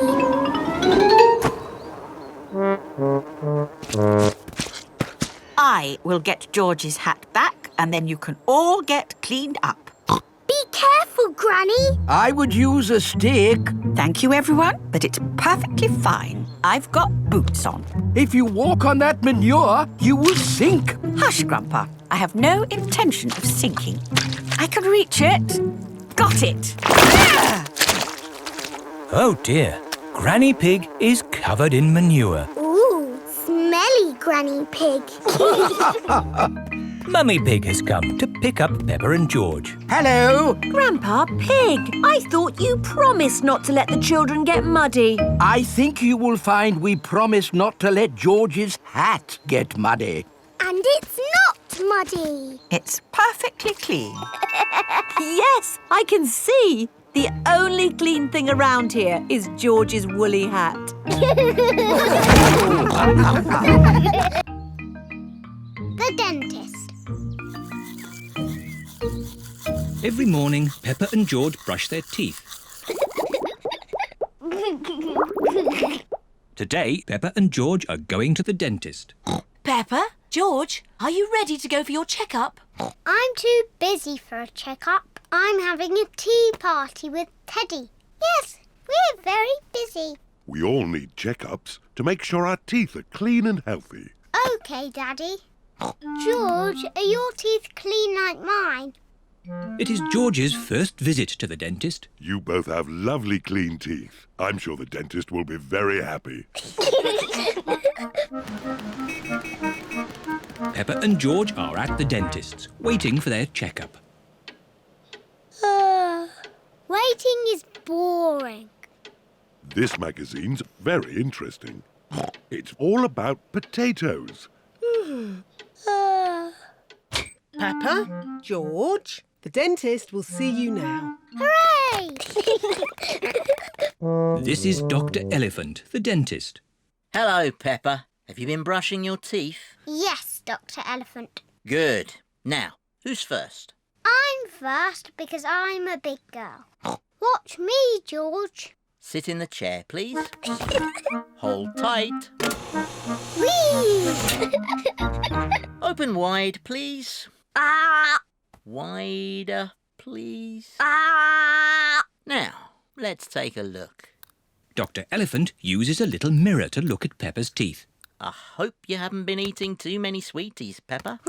S3: I will get George's hat back and then you can all get cleaned up.
S1: Be careful, Granny.
S4: I would use a stick.
S3: Thank you, everyone, but it's perfectly fine. I've got boots on.
S4: If you walk on that manure, you will sink.
S3: Hush, Grandpa. I have no intention of sinking. I can reach it. Got it. Ah!
S2: Oh, dear. Granny Pig is covered in manure.
S1: Ooh, smelly Granny Pig.
S2: Mummy Pig has come to pick up Peppa and George.
S4: Hello.
S11: Grandpa Pig, I thought you promised not to let the children get muddy.
S4: I think you will find we promised not to let George's hat get muddy.
S1: And it's not muddy.
S3: It's perfectly clean.
S11: Yes, I can see. The only clean thing around here is George's woolly hat.
S1: The dentist.
S2: Every morning, Peppa and George brush their teeth. Today, Peppa and George are going to the dentist.
S14: Peppa, George, are you ready to go for your checkup?
S1: I'm too busy for a checkup. I'm having a tea party with Teddy. Yes, we're very busy.
S6: We all need checkups to make sure our teeth are clean and healthy.
S1: OK, Daddy. George, are your teeth clean like mine?
S2: It is George's first visit to the dentist.
S6: You both have lovely clean teeth. I'm sure the dentist will be very happy.
S2: Peppa and George are at the dentist's, waiting for their checkup.
S1: Waiting is boring.
S6: This magazine's very interesting. It's all about potatoes.
S5: Peppa, George, the dentist will see you now.
S1: Hooray!
S2: This is Dr. Elephant, the dentist.
S15: Hello, Peppa. Have you been brushing your teeth?
S1: Yes, Dr. Elephant.
S15: Good. Now, who's first?
S1: I'm first because I'm a big girl. Watch me, George.
S15: Sit in the chair, please. Hold tight.
S1: Whee!
S15: Open wide, please.
S1: Ah!
S15: Wider, please.
S1: Ah!
S15: Now, let's take a look.
S2: Dr. Elephant uses a little mirror to look at Peppa's teeth.
S15: I hope you haven't been eating too many sweeties, Peppa.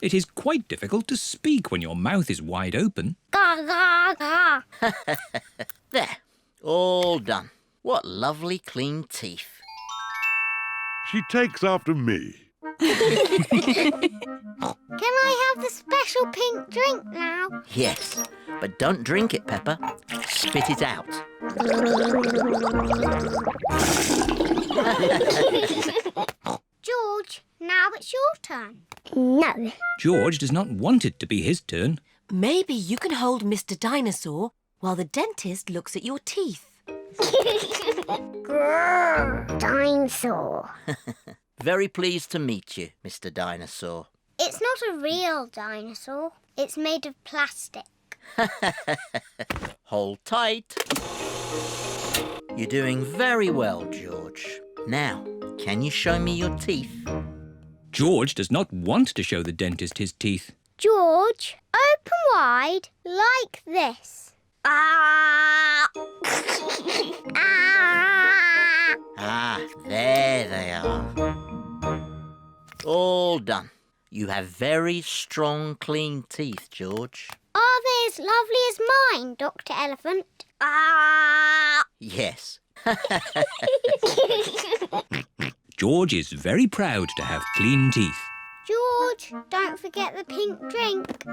S2: It is quite difficult to speak when your mouth is wide open.
S15: There, all done. What lovely clean teeth.
S6: She takes after me.
S1: Can I have the special pink drink now?
S15: Yes, but don't drink it, Peppa. Spit it out.
S1: George, now it's your turn. No.
S2: George does not want it to be his turn.
S14: Maybe you can hold Mr. Dinosaur while the dentist looks at your teeth.
S1: Grrr, dinosaur.
S15: Very pleased to meet you, Mr. Dinosaur.
S1: It's not a real dinosaur. It's made of plastic.
S15: Hold tight. You're doing very well, George. Now, can you show me your teeth?
S2: George does not want to show the dentist his teeth.
S1: George, open wide like this. Ah! Ah!
S15: Ah, there they are. All done. You have very strong, clean teeth, George.
S1: Are they as lovely as mine, Dr. Elephant? Ah!
S15: Yes.
S2: George is very proud to have clean teeth.
S1: George, don't forget the pink drink.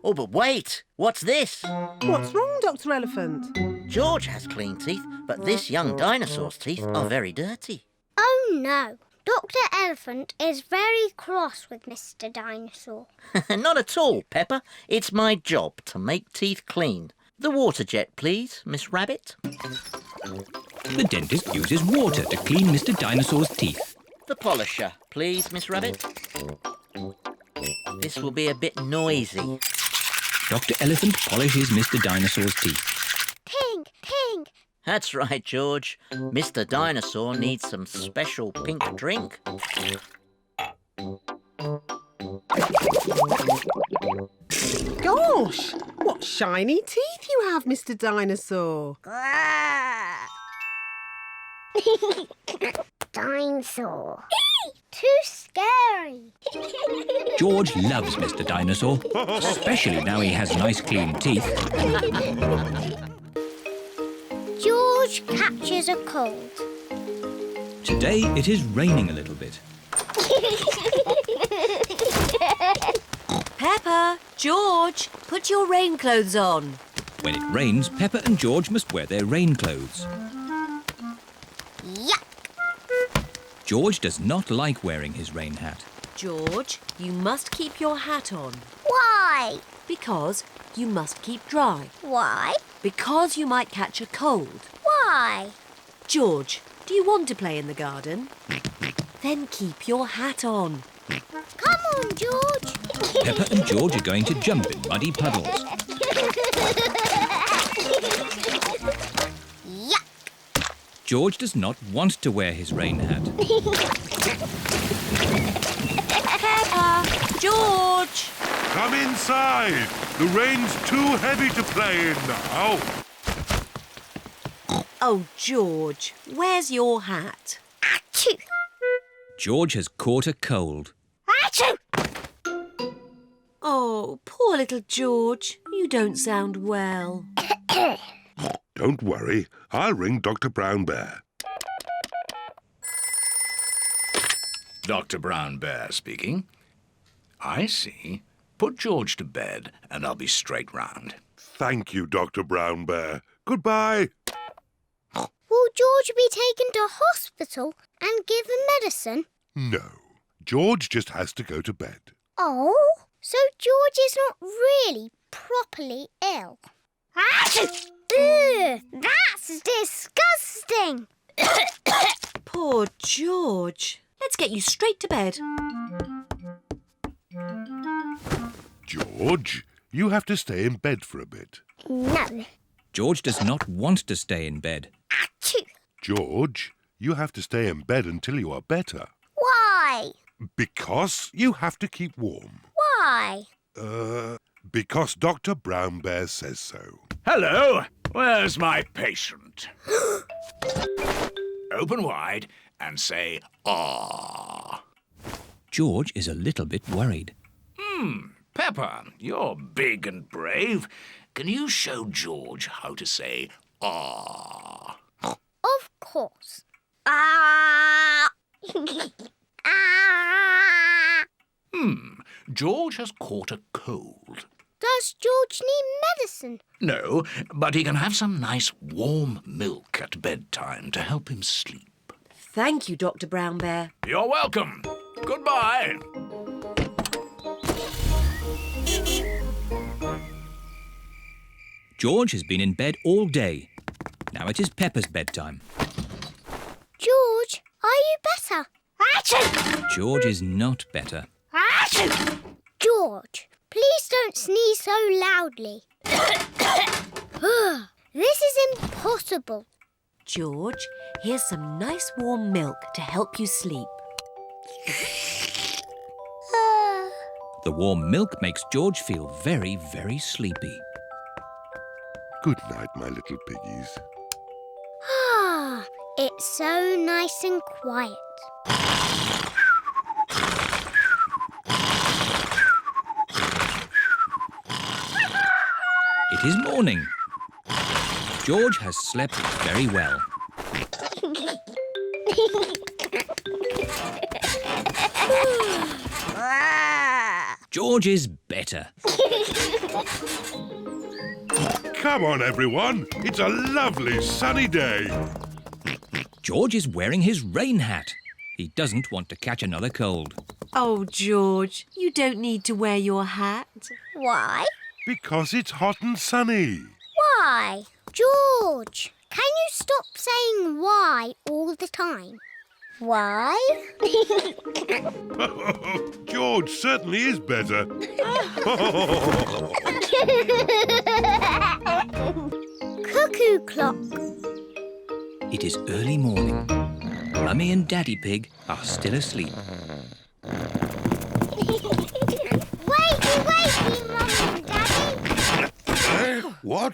S15: Oh, but wait! What's this?
S5: What's wrong, Dr. Elephant?
S15: George has clean teeth, but this young dinosaur's teeth are very dirty.
S1: Oh, no. Dr. Elephant is very cross with Mr. Dinosaur.
S15: Not at all, Peppa. It's my job to make teeth clean. The water jet, please, Miss Rabbit.
S2: The dentist uses water to clean Mr. Dinosaur's teeth.
S15: The polisher, please, Miss Rabbit. This will be a bit noisy.
S2: Dr. Elephant polishes Mr. Dinosaur's teeth.
S1: Pink, pink.
S15: That's right, George. Mr. Dinosaur needs some special pink drink.
S5: Gosh, what shiny teeth you have, Mr. Dinosaur.
S1: Dinosaur. Too scary.
S2: George loves Mr. Dinosaur, especially now he has nice clean teeth.
S1: George catches a cold.
S2: Today it is raining a little bit.
S14: Peppa, George, put your rain clothes on.
S2: When it rains, Peppa and George must wear their rain clothes.
S1: Yuck!
S2: George does not like wearing his rain hat.
S14: George, you must keep your hat on.
S1: Why?
S14: Because you must keep dry.
S1: Why?
S14: Because you might catch a cold.
S1: Why?
S14: George, do you want to play in the garden? Then keep your hat on.
S1: Come on, George.
S2: Peppa and George are going to jump in muddy puddles.
S1: Yuck!
S2: George does not want to wear his rain hat.
S14: Peppa, George!
S6: Come inside. The rain's too heavy to play in now.
S14: Oh, George, where's your hat?
S1: Achoo!
S2: George has caught a cold.
S1: Achoo!
S14: Oh, poor little George. You don't sound well.
S6: Don't worry. I'll ring Dr. Brown Bear.
S16: Dr. Brown Bear speaking. I see. Put George to bed and I'll be straight round.
S6: Thank you, Dr. Brown Bear. Goodbye.
S1: Will George be taken to hospital and given medicine?
S6: No. George just has to go to bed.
S1: Oh? So George is not really properly ill? Achoo! Ugh, that's disgusting!
S14: Poor George. Let's get you straight to bed.
S6: George, you have to stay in bed for a bit.
S1: No.
S2: George does not want to stay in bed.
S1: Achoo!
S6: George, you have to stay in bed until you are better.
S1: Why?
S6: Because you have to keep warm.
S1: Why?
S6: Because Dr. Brown Bear says so.
S16: Hello, where's my patient? Open wide and say, ah.
S2: George is a little bit worried.
S16: Peppa, you're big and brave. Can you show George how to say, ah?
S1: Of course. Ah! Ah!
S16: George has caught a cold.
S1: Does George need medicine?
S16: No, but he can have some nice warm milk at bedtime to help him sleep.
S14: Thank you, Dr. Brown Bear.
S16: You're welcome. Goodbye.
S2: George has been in bed all day. Now it is Peppa's bedtime.
S1: George, are you better? Achoo!
S2: George is not better.
S1: Achoo! George, please don't sneeze so loudly. This is impossible.
S14: George, here's some nice warm milk to help you sleep.
S2: The warm milk makes George feel very, very sleepy.
S6: Good night, my little piggies.
S1: Ah, it's so nice and quiet.
S2: It is morning. George has slept very well. George is better.
S6: Come on, everyone. It's a lovely sunny day.
S2: George is wearing his rain hat. He doesn't want to catch another cold.
S14: Oh, George, you don't need to wear your hat.
S1: Why?
S6: Because it's hot and sunny.
S1: Why? George, can you stop saying why all the time? Why?
S6: George certainly is better.
S1: Cuckoo clock.
S2: It is early morning. Mummy and Daddy Pig are still asleep.
S1: Wakey, Mummy and Daddy.
S6: What?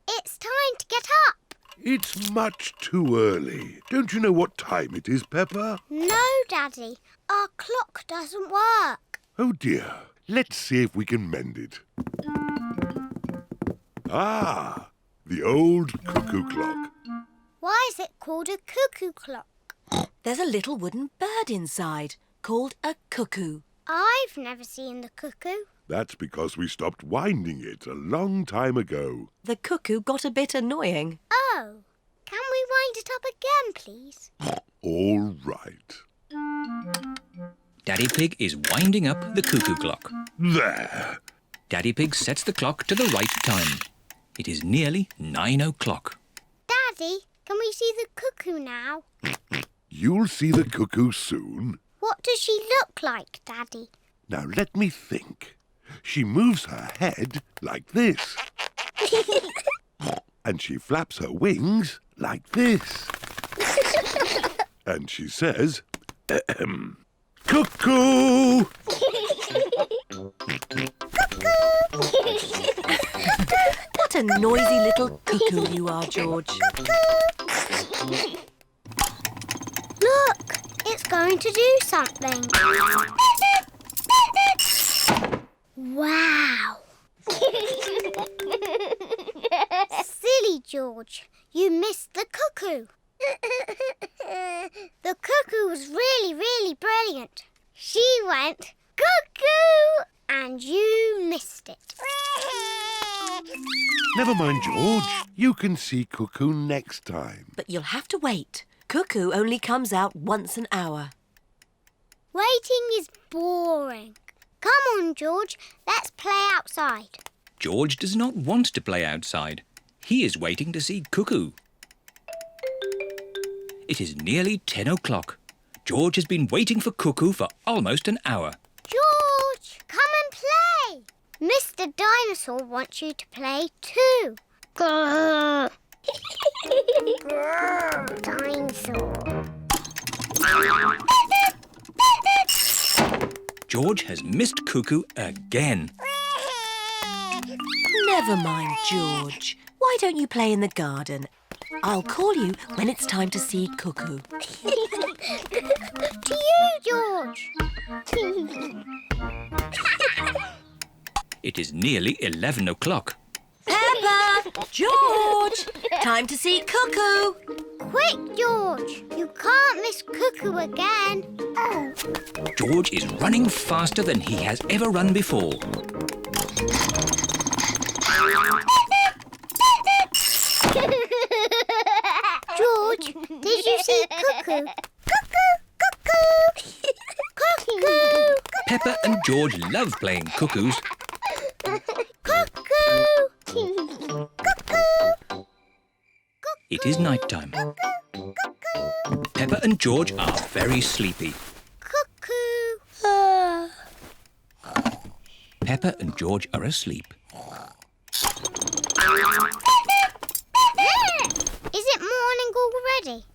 S1: It's time to get up.
S6: It's much too early. Don't you know what time it is, Peppa?
S1: No, Daddy. Our clock doesn't work.
S6: Oh, dear. Let's see if we can mend it. Ah, the old cuckoo clock.
S1: Why is it called a cuckoo clock?
S14: There's a little wooden bird inside called a cuckoo.
S1: I've never seen the cuckoo.
S6: That's because we stopped winding it a long time ago.
S14: The cuckoo got a bit annoying.
S1: Oh, can we wind it up again, please?
S6: All right.
S17: Daddy Pig is winding up the cuckoo clock.
S6: There.
S17: Daddy Pig sets the clock to the right time. It is nearly 9 o'clock.
S1: Daddy, can we see the cuckoo now?
S6: You'll see the cuckoo soon.
S1: What does she look like, Daddy?
S6: Now let me think. She moves her head like this. And she flaps her wings like this. And she says, cuckoo!
S14: What a noisy little cuckoo you are, George.
S1: Look, it's going to do something. Wow! Silly George, you missed the cuckoo. The cuckoo was really, really brilliant. She went, cuckoo, and you missed it.
S6: Never mind, George. You can see Cuckoo next time.
S14: But you'll have to wait. Cuckoo only comes out once an hour.
S1: Waiting is boring. Come on, George, let's play outside.
S17: George does not want to play outside. He is waiting to see Cuckoo. It is nearly 10 o'clock. George has been waiting for Cuckoo for almost an hour.
S1: George, come and play. Mr. Dinosaur wants you to play too. Grrr. Grrr, Dinosaur.
S17: George has missed Cuckoo again.
S14: Never mind, George. Why don't you play in the garden? I'll call you when it's time to see Cuckoo.
S1: To you, George.
S17: It is nearly 11 o'clock.
S14: Peppa! George! Time to see Cuckoo!
S1: Quick, George. You can't miss Cuckoo again. Oh.
S17: George is running faster than he has ever run before.
S1: George, did you see Cuckoo? Cuckoo, cuckoo, cuckoo.
S17: Peppa and George love playing cuckoos.
S1: Cuckoo. Cuckoo.
S17: It is night time. Peppa and George are very sleepy.
S1: Cuckoo.
S17: Peppa and George are asleep.
S1: Is it morning already?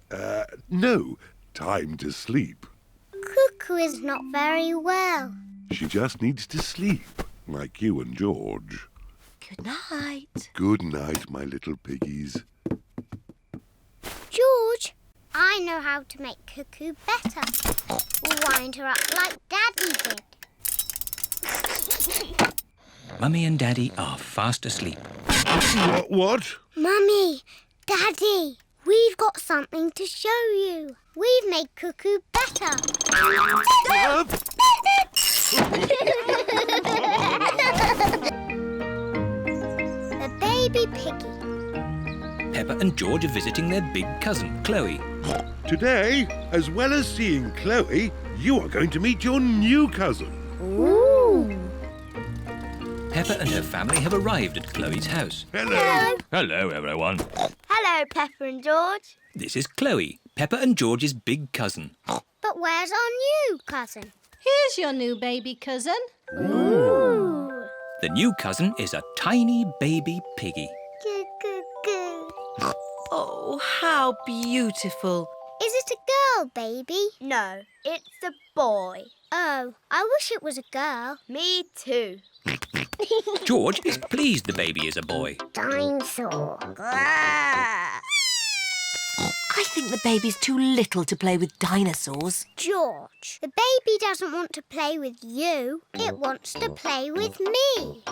S6: No. Time to sleep.
S1: Cuckoo is not very well.
S6: She just needs to sleep, like you and George.
S14: Good night.
S6: Good night, my little piggies.
S1: George, I know how to make Cuckoo better. We'll wind her up like Daddy did.
S17: Mummy and Daddy are fast asleep.
S6: What?
S1: Mummy, Daddy, we've got something to show you. We've made Cuckoo better. The baby piggy.
S17: Peppa and George are visiting their big cousin, Chloe.
S6: Today, as well as seeing Chloe, you are going to meet your new cousin.
S1: Ooh.
S17: Peppa and her family have arrived at Chloe's house.
S6: Hello.
S17: Hello, everyone.
S1: Hello, Peppa and George.
S17: This is Chloe, Peppa and George's big cousin.
S1: But where's our new cousin?
S18: Here's your new baby cousin.
S1: Ooh.
S17: The new cousin is a tiny baby piggy.
S14: Oh, how beautiful.
S1: Is it a girl, baby?
S10: No, it's a boy.
S1: Oh, I wish it was a girl.
S10: Me too.
S17: George is pleased the baby is a boy.
S1: Dinosaur.
S14: I think the baby's too little to play with dinosaurs.
S1: George, the baby doesn't want to play with you. It wants to play with me.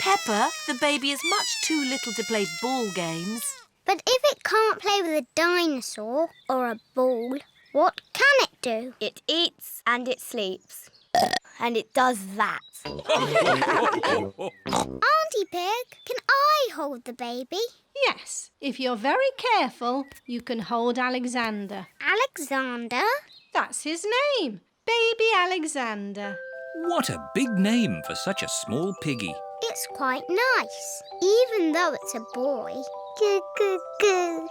S14: Peppa, the baby is much too little to play ball games.
S1: But if it can't play with a dinosaur or a ball, what can it do?
S19: It eats and it sleeps. And it does that.
S1: Auntie Pig, can I hold the baby?
S18: Yes, if you're very careful, you can hold Alexander.
S1: Alexander?
S18: That's his name, Baby Alexander.
S17: What a big name for such a small piggy.
S1: It's quite nice, even though it's a boy. Goo, goo, goo.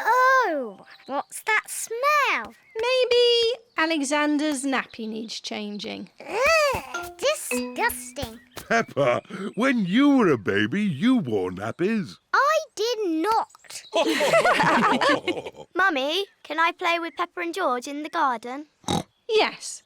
S1: Oh, what's that smell?
S18: Maybe Alexander's nappy needs changing.
S1: Ugh, disgusting.
S6: Peppa, when you were a baby, you wore nappies.
S1: I did not.
S19: Mummy, can I play with Peppa and George in the garden?
S18: Yes.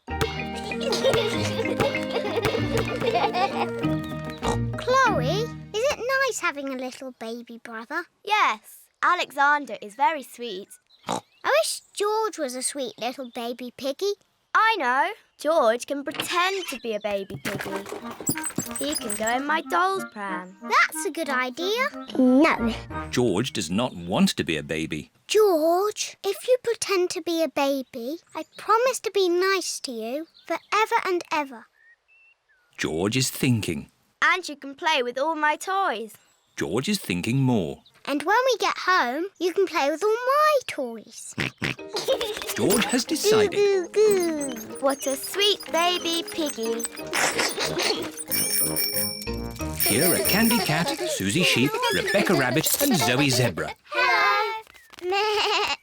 S1: Chloe, is it nice having a little baby brother?
S19: Yes, Alexander is very sweet.
S1: I wish George was a sweet little baby piggy.
S19: I know. George can pretend to be a baby piggy. He can go in my doll's pram.
S1: That's a good idea. No.
S17: George does not want to be a baby.
S1: George, if you pretend to be a baby, I promise to be nice to you forever and ever.
S17: George is thinking.
S19: And you can play with all my toys.
S17: George is thinking more.
S1: And when we get home, you can play with all my toys.
S17: George has decided.
S1: Goo, goo, goo.
S19: What a sweet baby piggy.
S17: Here are Candy Cat, Susie Sheep, Rebecca Rabbit and Zoe Zebra.
S1: Hello.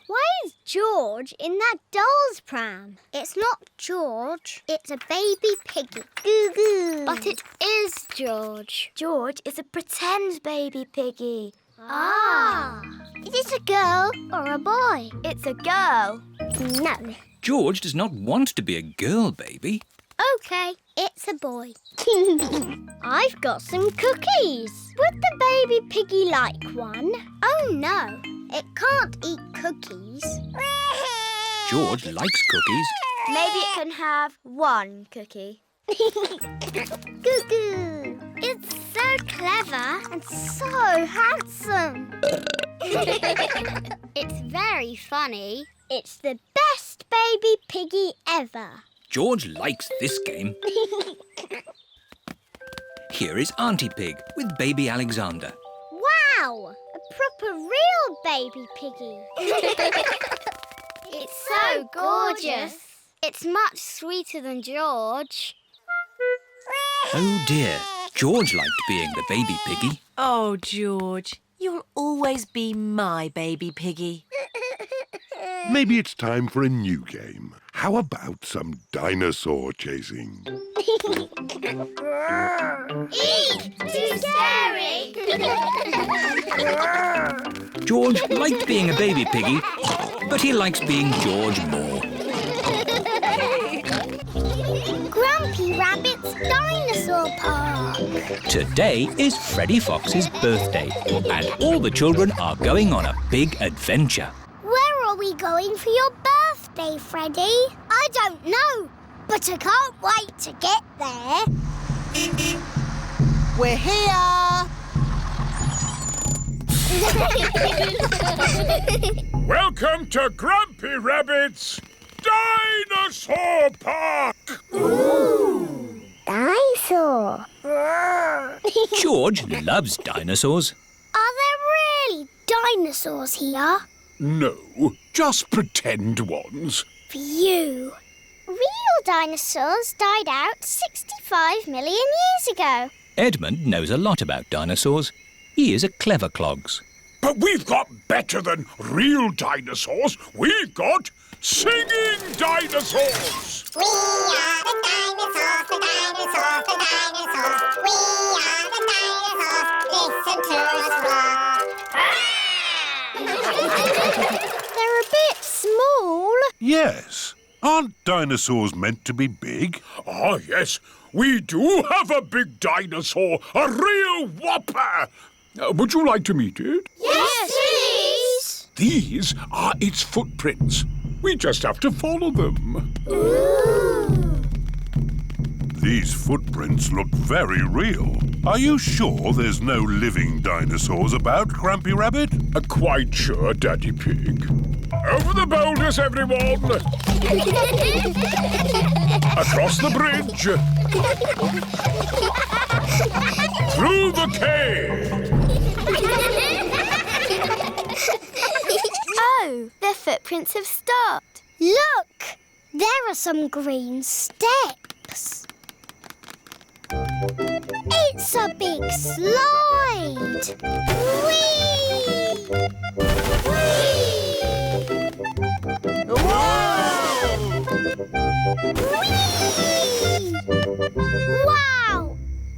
S1: Why is George in that doll's pram? It's not George, it's a baby piggy. Goo goo.
S19: But it is George. George is a pretend baby piggy.
S1: Ah. Is it a girl or a boy?
S19: It's a girl.
S1: No.
S17: George does not want to be a girl baby.
S1: OK, it's a boy. I've got some cookies. Would the baby piggy like one? Oh, no. It can't eat cookies.
S17: George likes cookies.
S19: Maybe it can have one cookie.
S1: Cuckoo! It's so clever and so handsome. It's very funny. It's the best baby piggy ever.
S17: George likes this game. Here is Auntie Pig with baby Alexander.
S1: Wow! A proper real baby piggy. It's so gorgeous. It's much sweeter than George.
S17: Oh dear, George liked being the baby piggy.
S14: Oh, George, you'll always be my baby piggy.
S6: Maybe it's time for a new game. How about some dinosaur chasing?
S1: Eek! Too scary!
S17: George liked being a baby piggy, but he likes being George more.
S1: Grumpy Rabbit's Dinosaur Park.
S17: Today is Freddy Fox's birthday, and all the children are going on a big adventure.
S1: Where are we going for your birthday, Freddy? I don't know, but I can't wait to get there.
S5: We're here!
S7: Welcome to Grumpy Rabbit's Dinosaur Park!
S1: Ooh! Dinosaur!
S17: George loves dinosaurs.
S1: Are there really dinosaurs here?
S7: No, just pretend ones.
S1: Phew! Real dinosaurs died out 65 million years ago.
S17: Edmund knows a lot about dinosaurs. He is a clever clogs.
S7: But we've got better than real dinosaurs. We've got singing dinosaurs.
S1: We are the dinosaurs, the dinosaurs, the dinosaurs. We are the dinosaurs. Listen to us roar. They're a bit small.
S6: Yes. Aren't dinosaurs meant to be big?
S7: Ah, yes. We do have a big dinosaur, a real whopper. Would you like to meet it?
S1: Yes, please.
S7: These are its footprints. We just have to follow them.
S1: Ooh.
S6: These footprints look very real. Are you sure there's no living dinosaurs about, Grampy Rabbit?
S7: Quite sure, Daddy Pig. Over the boulders, everyone! Across the bridge! Through the cave!
S1: Oh, the footprints have stopped. Look! There are some green steps. It's a big slide! Whee! Whee! Whoa! Whee! Wow!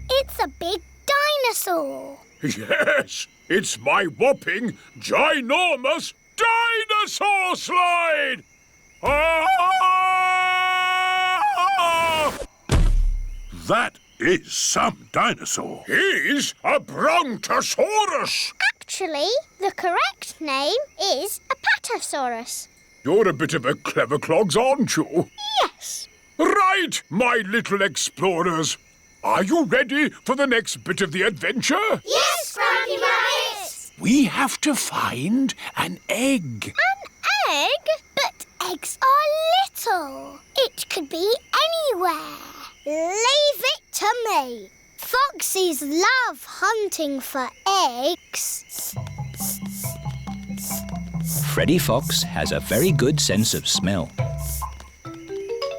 S1: It's a big dinosaur!
S7: Yes, it's my whopping, ginormous dinosaur slide!
S6: That is some dinosaur.
S7: He's a Brontosaurus.
S1: Actually, the correct name is a Patasaurus.
S7: You're a bit of a clever clogs, aren't you?
S1: Yes.
S7: Right, my little explorers. Are you ready for the next bit of the adventure?
S1: Yes, Grampy Rabbit!
S7: We have to find an egg.
S1: An egg? But eggs are little. It could be anywhere. Leave it to me. Foxes love hunting for eggs.
S17: Freddy Fox has a very good sense of smell.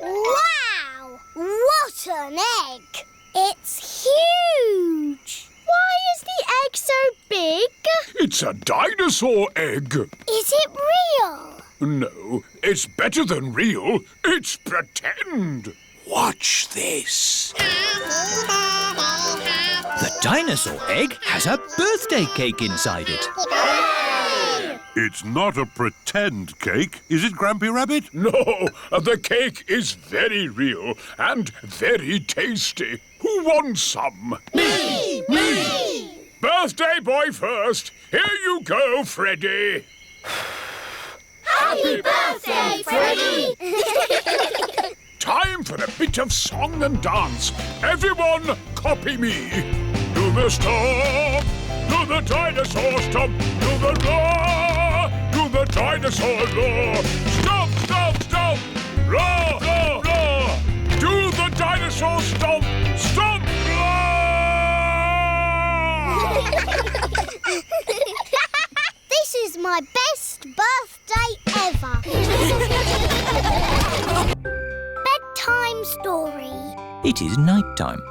S1: Wow! What an egg! It's huge! Why is the egg so big?
S7: It's a dinosaur egg.
S1: Is it real?
S7: No, it's better than real. It's pretend. Watch this.
S17: The dinosaur egg has a birthday cake inside it.
S6: It's not a pretend cake, is it, Grampy Rabbit?
S7: No, the cake is very real and very tasty. Who wants some?
S1: Me! Me!
S7: Birthday boy first. Here you go, Freddy.
S1: Happy birthday, Freddy!
S7: Time for a bit of song and dance. Everyone, copy me. Do the stomp, do the dinosaur stomp, do the roar, do the dinosaur roar. Stomp, stomp, stomp, roar, roar, roar. Do the dinosaur stomp, stomp, roar.
S1: This is my best birthday ever. Bedtime story.
S17: It is night time.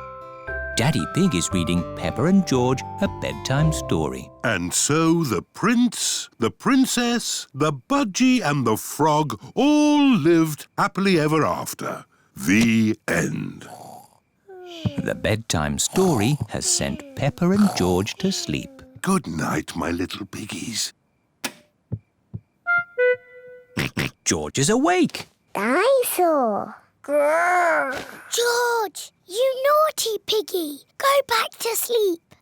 S17: Daddy Pig is reading Peppa and George a bedtime story.
S6: And so the prince, the princess, the budgie and the frog all lived happily ever after. The end.
S17: The bedtime story has sent Peppa and George to sleep.
S6: Good night, my little piggies.
S17: George is awake.
S1: Dinosaur. George, you naughty piggy. Go back to sleep.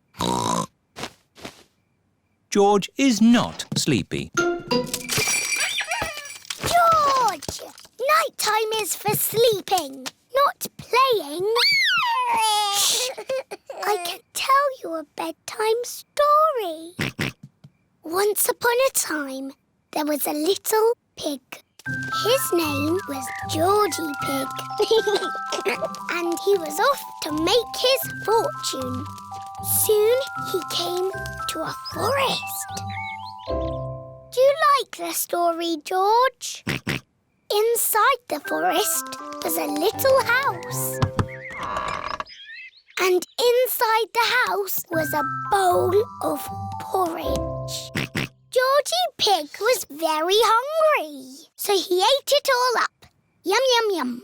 S17: George is not sleepy.
S1: George! Nighttime is for sleeping, not playing. Shh! I can tell you a bedtime story. Once upon a time, there was a little pig. His name was Georgie Pig. And he was off to make his fortune. Soon he came to a forest. Do you like the story, George? Inside the forest was a little house. And inside the house was a bowl of porridge. Georgie Pig was very hungry, so he ate it all up. Yum, yum, yum.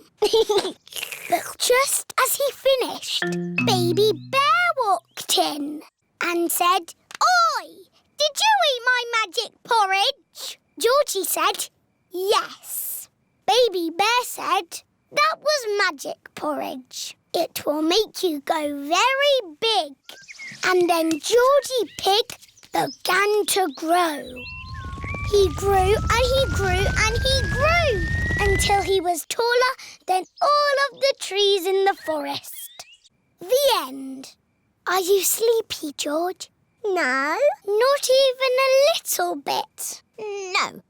S1: But just as he finished, Baby Bear walked in and said, "Oi, did you eat my magic porridge?" Georgie said, "Yes." Baby Bear said, "That was magic porridge. It will make you go very big." And then Georgie Pig began to grow. He grew and he grew and he grew until he was taller than all of the trees in the forest. The end. Are you sleepy, George? No. Not even a little bit? No.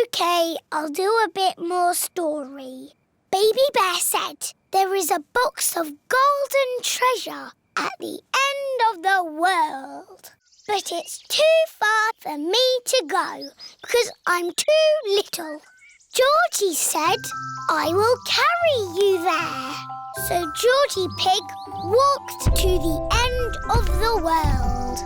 S1: OK, I'll do a bit more story. Baby Bear said there is a box of golden treasure at the end of the world. But it's too far for me to go because I'm too little. Georgie said I will carry you there. So Georgie Pig walked to the end of the world.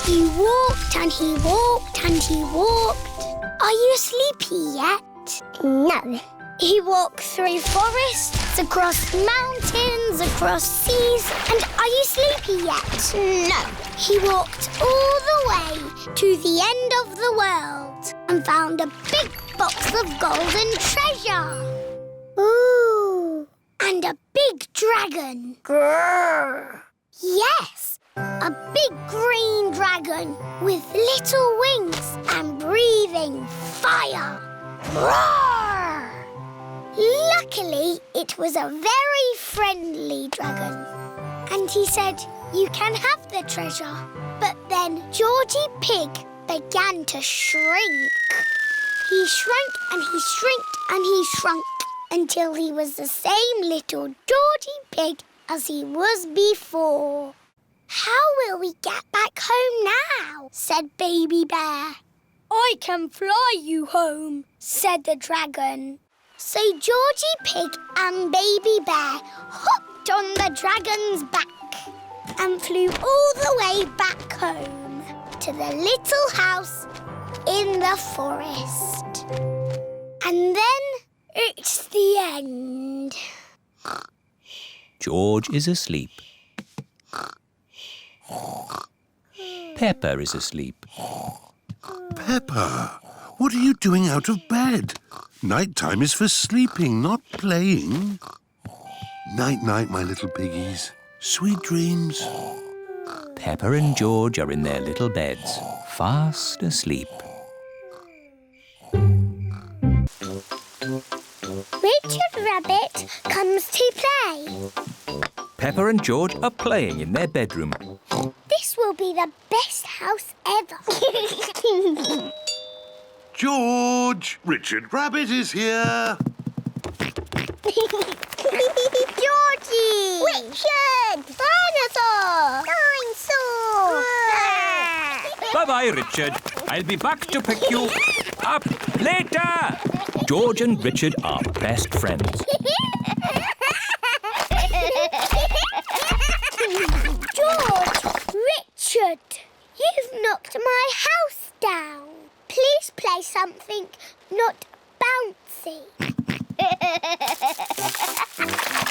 S1: He walked and he walked and he walked. Are you sleepy yet? No. He walked through forests, across mountains, across seas. And are you sleepy yet? No. He walked all the way to the end of the world and found a big box of golden treasure. Ooh. And a big dragon. Grrr. Yes, a big green dragon with little wings and breathing fire. Roar! Luckily, it was a very friendly dragon. And he said, you can have the treasure. But then Georgie Pig began to shrink. He shrank and he shrinked and he shrunk until he was the same little Georgie Pig as he was before. How will we get back home now? Said Baby Bear. I can fly you home, said the dragon. So Georgie Pig and Baby Bear hopped on the dragon's back and flew all the way back home to the little house in the forest. And then it's the end.
S17: George is asleep. Peppa is asleep.
S6: Peppa, what are you doing out of bed? Night-time is for sleeping, not playing. Night-night, my little piggies. Sweet dreams.
S17: Peppa and George are in their little beds, fast asleep.
S1: Richard Rabbit comes to play.
S17: Peppa and George are playing in their bedroom.
S1: This will be the best house ever.
S6: George, Richard Rabbit is here.
S1: Georgie! Richard! Dinosaur! Dinosaur!
S17: Bye-bye, Richard. I'll be back to pick you up later. George and Richard are best friends.
S1: George! Richard! You've knocked my house down. Please play something not bouncy.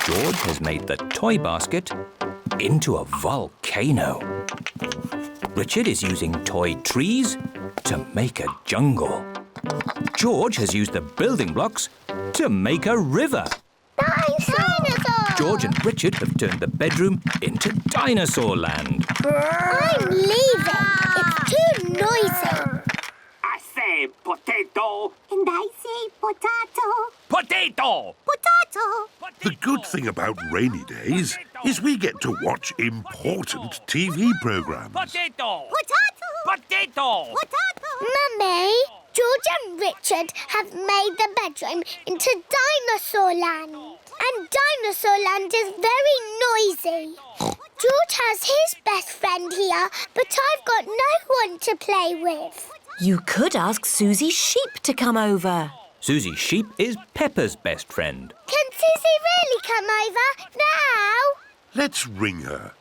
S17: George has made the toy basket into a volcano. Richard is using toy trees to make a jungle. George has used the building blocks to make a river.
S1: Dinosaur!
S17: George and Richard have turned the bedroom into dinosaur land.
S1: I'm leaving. It's too noisy.
S9: I say potato.
S1: And I say potato.
S9: Potato!
S1: Potato.
S6: The good thing about rainy days is we get to watch important TV programs.
S9: Potato!
S1: Potato.
S9: Potato!
S1: Potato. Mummy, George and Richard have made the bedroom into Dinosaur Land. And Dinosaur Land is very noisy. George has his best friend here, but I've got no one to play with.
S14: You could ask Susie Sheep to come over.
S17: Susie Sheep is Peppa's best friend.
S1: Can Susie really come over now?
S6: Let's ring her.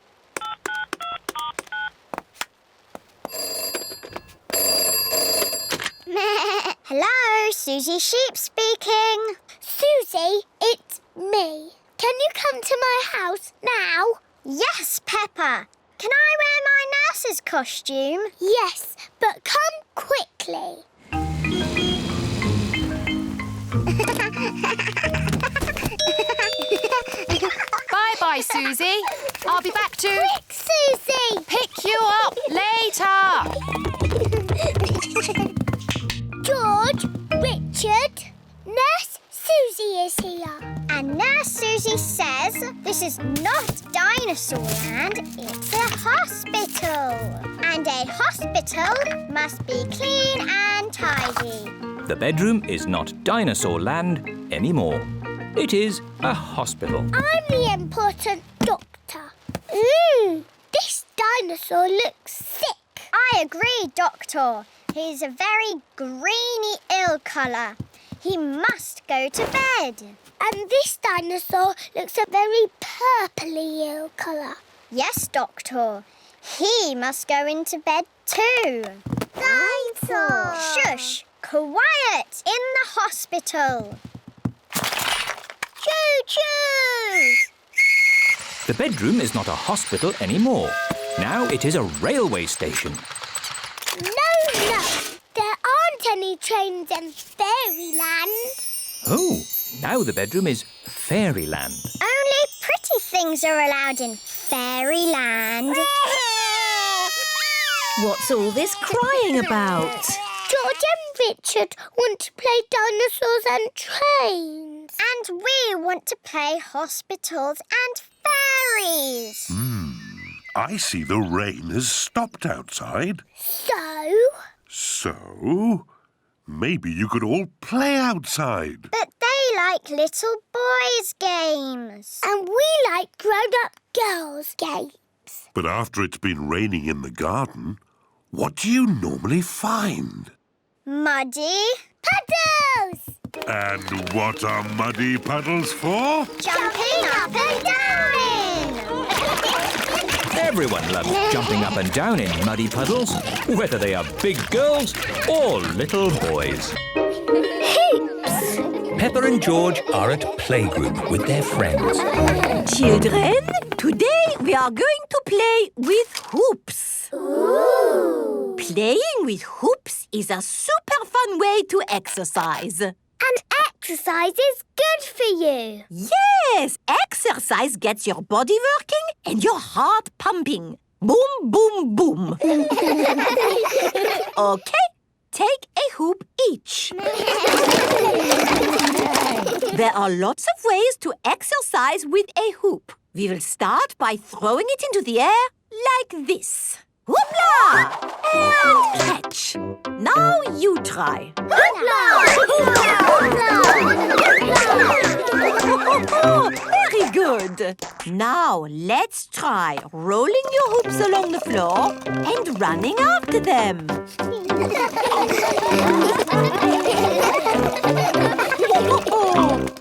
S1: Hello, Susie Sheep speaking. Susie, it's me. Can you come to my house now? Yes, Peppa. Can I wear my nurse's costume? Yes, but come quickly.
S20: Bye-bye, Susie. I'll be back to...
S1: Quick, Susie!
S20: Pick you up later.
S1: George, Richard, Nurse Susie. Susie is here. And Nurse Susie says this is not Dinosaur Land, it's a hospital. And a hospital must be clean and tidy.
S17: The bedroom is not Dinosaur Land anymore. It is a hospital.
S1: I'm the important doctor. This dinosaur looks sick. I agree, Doctor. He's a very greeny ill colour. He must go to bed. And this dinosaur looks a very purpley ill colour. Yes, Doctor. He must go into bed too. Dinosaur! Shush! Quiet in the hospital. Choo-choo!
S17: The bedroom is not a hospital anymore. Now it is a railway station.
S1: No. There aren't any trains in Fairyland.
S17: Oh, now the bedroom is Fairyland.
S1: Only pretty things are allowed in Fairyland.
S14: What's all this crying about?
S1: George and Richard want to play dinosaurs and trains. And we want to play hospitals and fairies.
S6: I see the rain has stopped outside. So? Maybe you could all play outside.
S1: But they like little boys' games. And we like grown-up girls' games.
S6: But after it's been raining in the garden, what do you normally find?
S1: Muddy puddles!
S6: And what are muddy puddles for?
S1: Jumping up and down!
S17: Everyone loves jumping up and down in muddy puddles, whether they are big girls or little boys.
S1: Hoops!
S17: Peppa and George are at playgroup with their friends.
S11: Children, today we are going to play with hoops.
S1: Ooh!
S11: Playing with hoops is a super fun way to exercise.
S1: And exercise is good for you.
S11: Yes, exercise gets your body working and your heart pumping. Boom, boom, boom. Okay, take a hoop each. There are lots of ways to exercise with a hoop. We will start by throwing it into the air like this. Hoopla! And catch. Now you try. Very good. Now let's try rolling your hoops along the floor and running after them.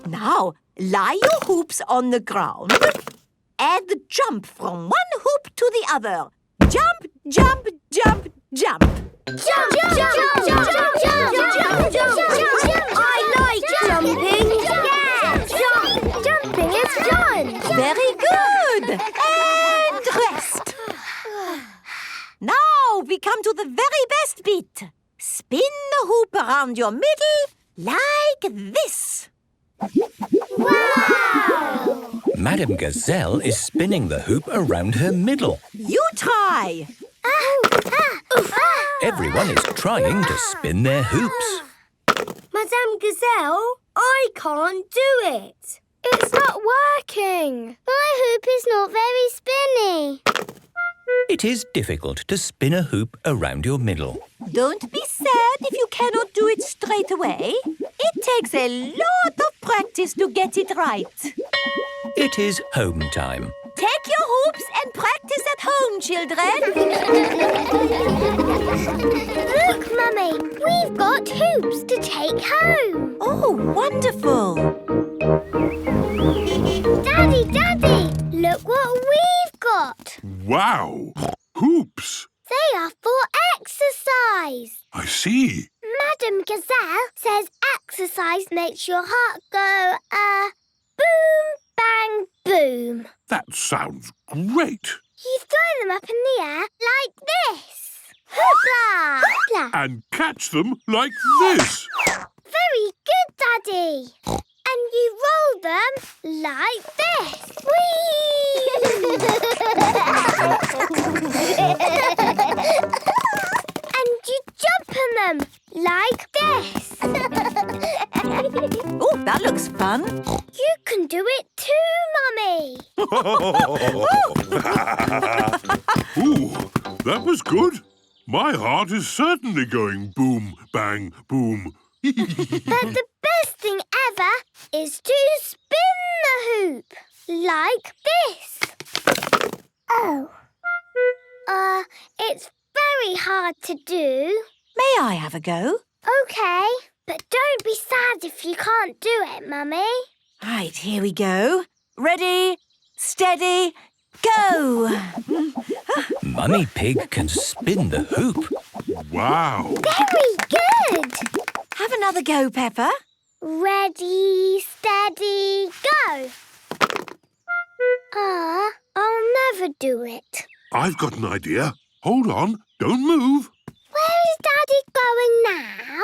S11: Now lie your hoops on the ground and jump from one hoop to the other. Jump, jump, jump, jump.
S1: Jump, jump, jump, jump, jump, jump, jump. I like jumping. Yeah, jumping is fun.
S11: Very good. And rest. Now we come to the very best bit. Spin the hoop around your middle like this.
S1: Wow!
S17: Madame Gazelle is spinning the hoop around her middle.
S11: You try.
S17: Everyone is trying to spin their hoops.
S1: Madame Gazelle, I can't do it. It's not working. My hoop is not very spinny.
S17: It is difficult to spin a hoop around your middle.
S11: Don't be sad if you cannot do it straight away. It takes a lot of practice to get it right.
S17: It is home time.
S11: Take your hoops and practice at home, children.
S1: Look, Mummy, we've got hoops to take home.
S11: Oh, wonderful.
S1: Daddy, look what we've got.
S6: Wow! Hoops!
S1: They are for exercise.
S6: I see.
S1: Madame Gazelle says exercise makes your heart go, boom, bang, boom.
S6: That sounds great.
S1: You throw them up in the air like this. Hoopla! Hoopla!
S6: And catch them like this.
S1: Very good, Daddy. And you roll them like this. Whee! And you jump on them like this.
S11: Oh, that looks fun.
S1: You can do it too, Mummy.
S6: Ooh, that was good. My heart is certainly going boom, bang, boom.
S1: But the best thing ever is to spin the hoop. Like this. Oh. It's very hard to do.
S11: May I have a go?
S1: OK. But don't be sad if you can't do it, Mummy.
S11: Right, here we go. Ready, steady, go!
S17: Mummy Pig can spin the hoop.
S6: Wow.
S1: Very good.
S11: Have another go, Peppa.
S1: Ready, steady, go. I'll never do it.
S6: I've got an idea. Hold on, don't move.
S1: Where is Daddy going now?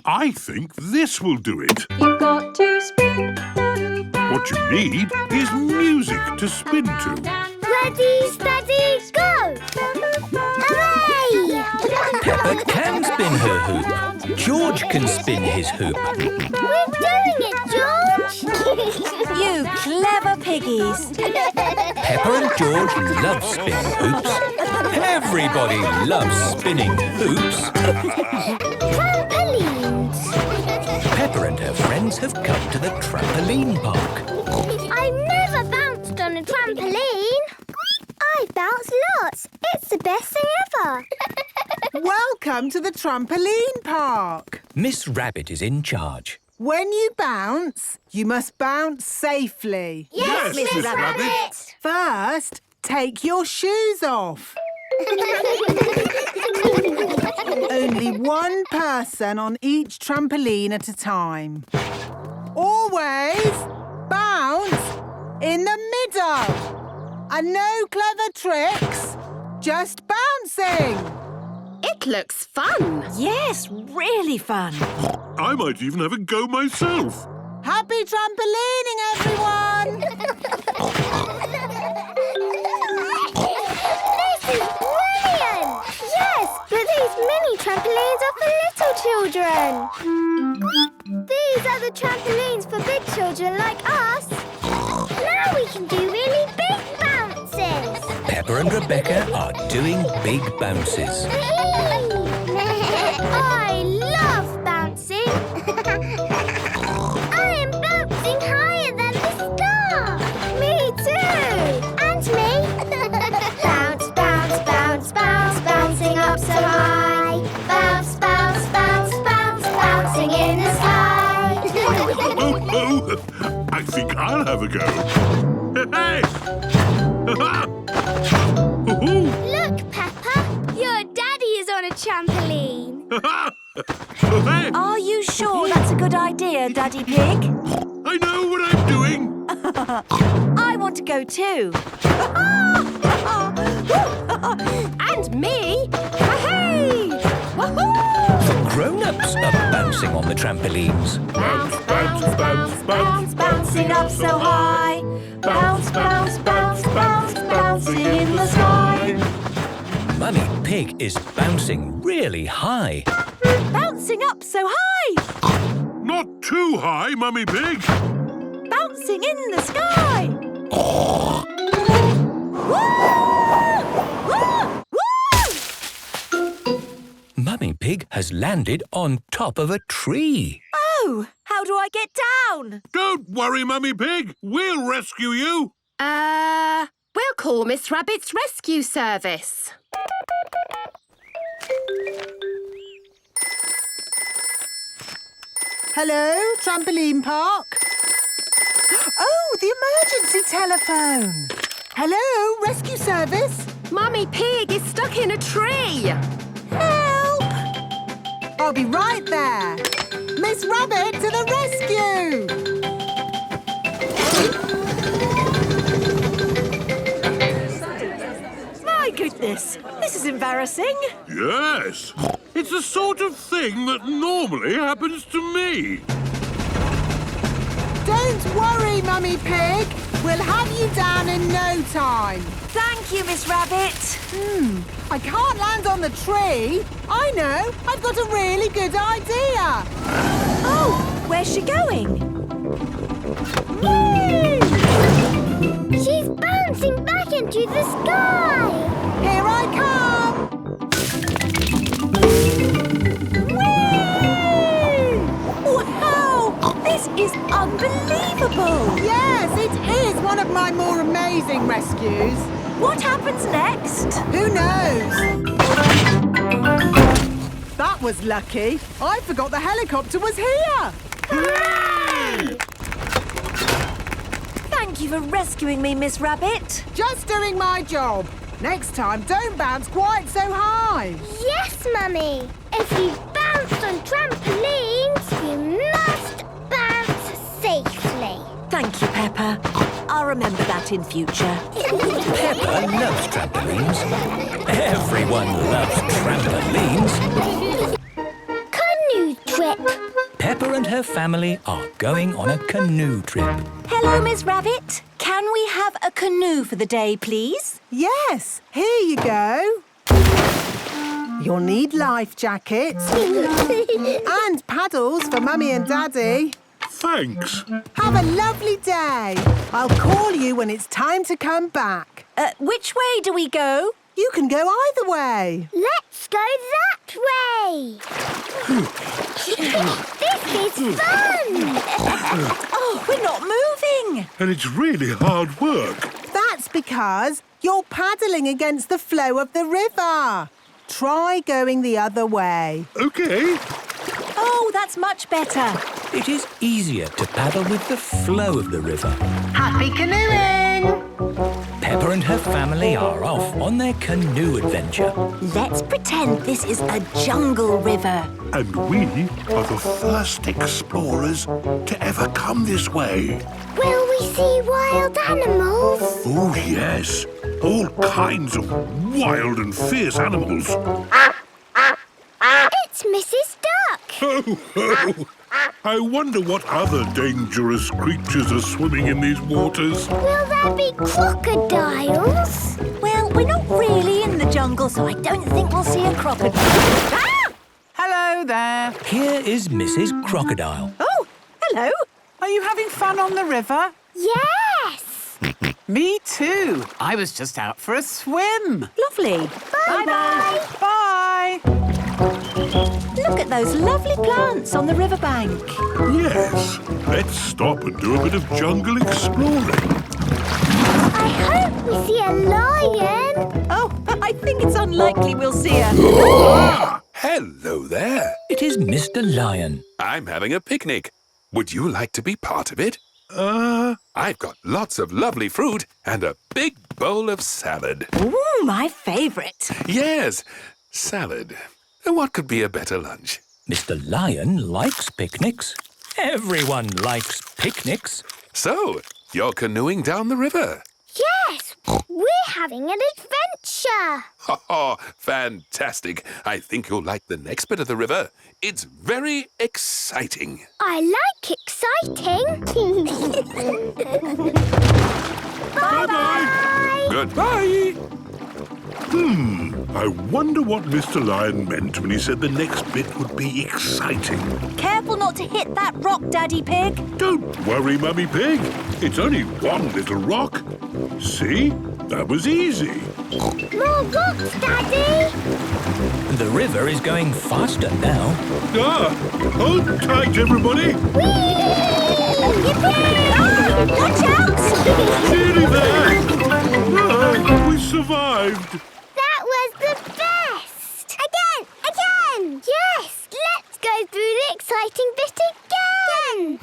S6: I think this will do it.
S18: You've got to spin.
S6: What you need is music to spin to.
S1: Ready, steady, go! Hooray!
S17: Peppa can spin her hoop. George can spin his hoop.
S1: We're doing it, George!
S11: You clever piggies.
S17: Peppa and George love spinning hoops. Everybody loves spinning hoops.
S1: Trampolines!
S17: Peppa and her friends have come to the trampoline park.
S1: I've never bounced on a trampoline. I bounce lots. It's the best thing ever.
S5: Welcome to the trampoline park.
S17: Miss Rabbit is in charge.
S5: When you bounce, you must bounce safely.
S6: Yes, Miss Rabbit.
S5: First, take your shoes off. Only one person on each trampoline at a time. Always bounce in the middle. And no clever tricks, just bouncing.
S11: It looks fun. Yes, really fun.
S6: I might even have a go myself.
S5: Happy trampolining, everyone!
S1: This is brilliant! Yes, but these mini trampolines are for little children. These are the trampolines for big children like us. Now we can do really big bounces.
S17: Peppa and Rebecca are doing big bounces.
S1: I love bouncing. I am bouncing higher than the star. Me too. And me. Bounce, bounce, bounce, bounce, bouncing up so high. Bounce, bounce, bounce, bounce, bouncing in the sky.
S6: Oh, I think I'll have a go. Hey!
S1: Look, Peppa, your daddy is on a trampoline.
S11: Are you sure that's a good idea, Daddy Pig?
S6: I know what I'm doing.
S11: I want to go too. And me. Hey!
S17: The grown-ups are bouncing on the trampolines.
S11: Bounce, bounce, bounce, bounce, bouncing up so high. Bounce, bounce, bounce, bounce, bouncing in the sky.
S17: Mummy Pig is bouncing really high.
S11: Bouncing up so high.
S6: Not too high, Mummy Pig.
S11: Bouncing in the sky.
S17: Mummy Pig has landed on top of a tree.
S11: Oh, how do I get down?
S6: Don't worry, Mummy Pig. We'll rescue you.
S20: We'll call Miss Rabbit's rescue service.
S5: Hello, trampoline park. Oh, the emergency telephone. Hello, rescue service.
S20: Mummy Pig is stuck in a tree.
S5: Help! I'll be right there. Miss Rabbit to the rescue!
S11: My goodness, this is embarrassing.
S6: Yes. It's the sort of thing that normally happens to me.
S5: Don't worry, Mummy Pig. We'll have you down in no time.
S11: Thank you, Miss Rabbit.
S5: I can't land on the tree. I know. I've got a really good idea.
S11: Oh, where's she going?
S1: Whee! She's bouncing back into the sky.
S5: Here I come.
S11: Whee! Wow! This is unbelievable.
S5: Yes, it is one of my more amazing rescues.
S11: What happens next?
S5: Who knows? That was lucky. I forgot the helicopter was here.
S1: Hooray!
S11: Thank you for rescuing me, Miss Rabbit.
S5: Just doing my job. Next time, don't bounce quite so high.
S1: Yes, Mummy. If you bounce on trampolines, you must bounce safely.
S11: Thank you, Peppa. I'll remember that in future.
S17: Peppa loves trampolines. Everyone loves trampolines.
S1: Canoe trip.
S17: Peppa and her family are going on a canoe trip.
S11: Hello, Miss Rabbit. Can we have a canoe for the day, please?
S5: Yes, here you go. You'll need life jackets and paddles for Mummy and Daddy.
S6: Thanks.
S5: Have a lovely day. I'll call you when it's time to come back.
S11: Which way do we go?
S5: You can go either way.
S1: Let's go that way. This is fun.
S11: Oh, we're not moving.
S6: And it's really hard work.
S5: That's because you're paddling against the flow of the river. Try going the other way.
S6: OK.
S11: Oh, that's much better.
S17: It is easier to paddle with the flow of the river.
S5: Happy canoeing!
S17: Peppa and her family are off on their canoe adventure.
S11: Let's pretend this is a jungle river.
S6: And we are the first explorers to ever come this way.
S1: Will we see wild animals?
S6: Oh, yes. All kinds of wild and fierce animals.
S1: It's Mrs. Duck.
S6: Ho, ho! I wonder what other dangerous creatures are swimming in these waters.
S1: Will there be crocodiles?
S11: Well, we're not really in the jungle, so I don't think we'll see a crocodile. Ah!
S21: Hello there.
S17: Here is Mrs. Crocodile.
S11: Oh, hello.
S21: Are you having fun on the river?
S1: Yes.
S21: Me too. I was just out for a swim.
S11: Lovely.
S1: Bye-bye.
S21: Bye.
S11: Look at those lovely plants on the riverbank.
S6: Yes. Let's stop and do a bit of jungle exploring.
S1: I hope we see a lion.
S11: Oh, I think it's unlikely we'll see a...
S22: Hello there.
S17: It is Mr. Lion.
S22: I'm having a picnic. Would you like to be part of it? I've got lots of lovely fruit and a big bowl of salad.
S11: Ooh, my favourite.
S22: Yes, salad. What could be a better lunch?
S17: Mr. Lion likes picnics. Everyone likes picnics.
S22: So, you're canoeing down the river?
S1: Yes, we're having an adventure.
S22: Oh, fantastic. I think you'll like the next bit of the river. It's very exciting.
S1: I like exciting. Bye-bye.
S22: Goodbye.
S6: I wonder what Mr. Lion meant when he said the next bit would be exciting.
S11: Careful not to hit that rock, Daddy Pig.
S6: Don't worry, Mummy Pig. It's only one little rock. See? That was easy.
S1: More rocks, Daddy.
S17: The river is going faster now.
S6: Hold tight, everybody.
S11: Watch out!
S6: Nearly there. We survived.
S1: That was the best. Again. Yes, let's go through the exciting bit again.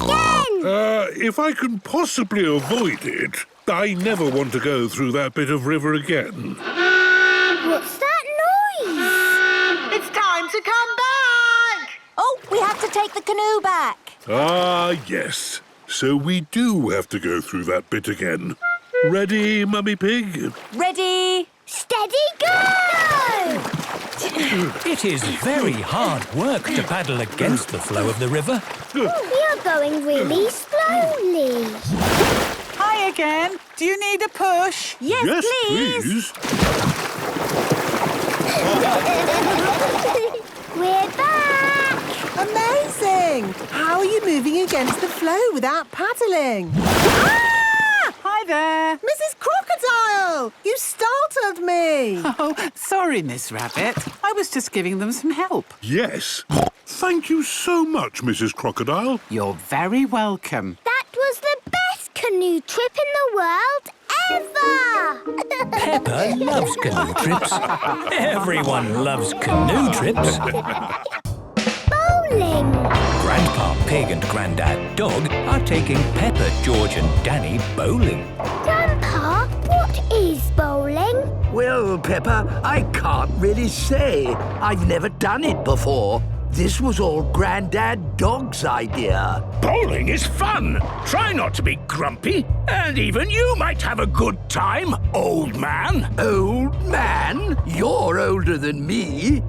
S6: If I can possibly avoid it, I never want to go through that bit of river again.
S1: What's that noise?
S5: It's time to come back.
S11: Oh, we have to take the canoe back.
S6: Ah, yes. So we do have to go through that bit again. Ready, Mummy Pig?
S11: Ready?
S1: Steady, go!
S17: It is very hard work to paddle against the flow of the river.
S1: We are going really slowly.
S5: I
S21: Hi again. Do you need a push?
S6: Yes, please.
S1: We're back!
S5: Amazing! How are you moving against the flow without paddling?
S21: Hi there.
S5: Mrs. Crocodile! You startled me!
S21: Oh, sorry, Miss Rabbit. I was just giving them some help.
S6: Yes. Thank you so much, Mrs. Crocodile.
S21: You're very welcome.
S1: That was the best canoe trip in the world ever!
S2: Peppa loves canoe trips. Everyone loves canoe trips.
S1: Bowling!
S2: Grandpa Pig and Grandad Dog are taking Peppa, George and Danny bowling.
S1: Grandpa, what is bowling?
S4: Well, Peppa, I can't really say. I've never done it before. This was all Grandad Dog's idea.
S9: Bowling is fun. Try not to be grumpy, and even you might have a good time, old man.
S4: Old man? You're older than me.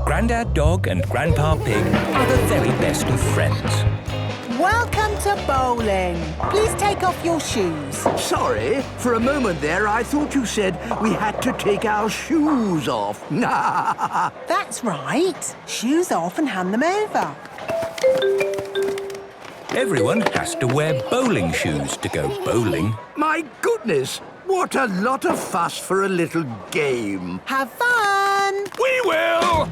S2: Grandad Dog and Grandpa Pig are the very best of friends.
S5: Welcome to bowling. Please take off your shoes.
S4: Sorry, for a moment there I thought you said we had to take our shoes off.
S5: That's right. Shoes off and hand them over.
S2: Everyone has to wear bowling shoes to go bowling.
S4: My goodness, what a lot of fuss for a little game.
S5: Have fun!
S9: We will!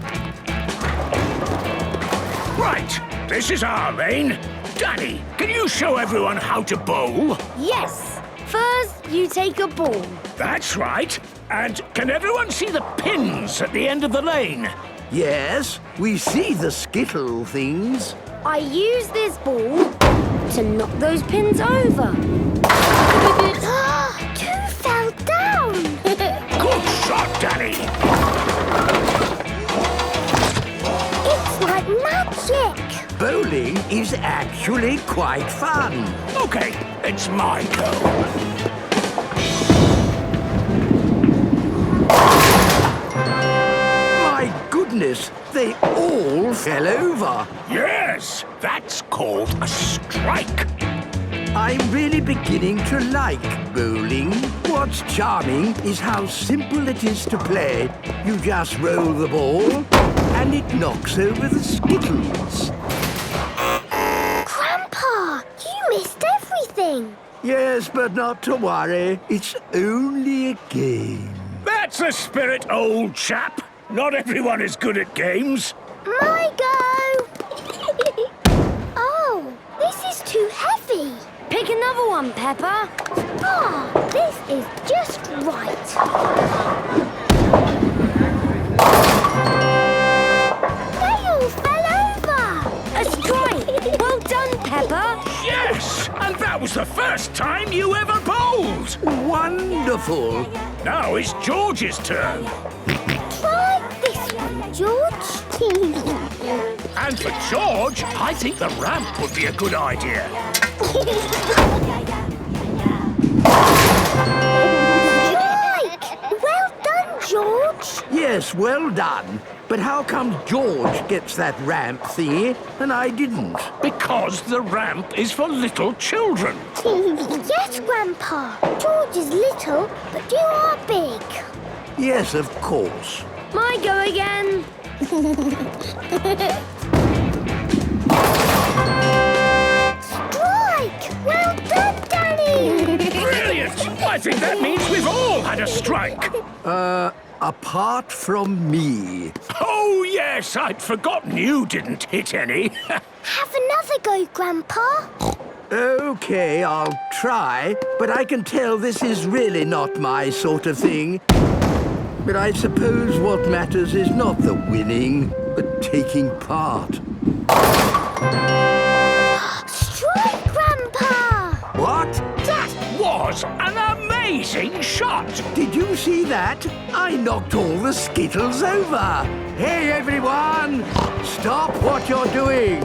S9: Right, this is our lane. Danny, can you show everyone how to bowl?
S19: Yes. First, you take a ball.
S9: That's right. And can everyone see the pins at the end of the lane?
S4: Yes, we see the skittle things.
S19: I use this ball to knock those pins over.
S1: Two fell down!
S9: Good shot, Danny!
S1: It's like magic!
S4: Bowling is actually quite fun.
S9: OK, it's my go.
S4: My goodness, they all fell over.
S9: Yes, that's called a strike.
S4: I'm really beginning to like bowling. What's charming is how simple it is to play. You just roll the ball and it knocks over the skittles.
S1: Grandpa, you missed everything.
S4: Yes, but not to worry. It's only a game.
S9: That's the spirit, old chap. Not everyone is good at games.
S1: My go! Oh, this is too heavy.
S19: Pick another one, Peppa.
S1: Ah, this is just right. They all fell over.
S19: A strike. Well done, Peppa.
S9: Yes, and that was the first time you ever bowled.
S4: Wonderful.
S9: Now it's George's turn.
S1: Try this one, George.
S9: And for George, I think the ramp would be a good idea.
S1: Strike! Well done, George.
S4: Yes, well done. But how come George gets that ramp thingy and I didn't?
S9: Because the ramp is for little children.
S1: Yes, Grandpa. George is little, but you are big.
S4: Yes, of course.
S19: My go again.
S1: Strike! Well done, Danny!
S9: Brilliant! I think that means we've all had a strike.
S4: Apart from me.
S9: Oh, yes, I'd forgotten you didn't hit any.
S1: Have another go, Grandpa.
S4: OK, I'll try, but I can tell this is really not my sort of thing. But I suppose what matters is not the winning, but taking part.
S1: Strike, Grandpa!
S4: What?
S9: That was an amazing shot.
S4: Did you see that? I knocked all the skittles over. Hey, everyone! Stop what you're doing.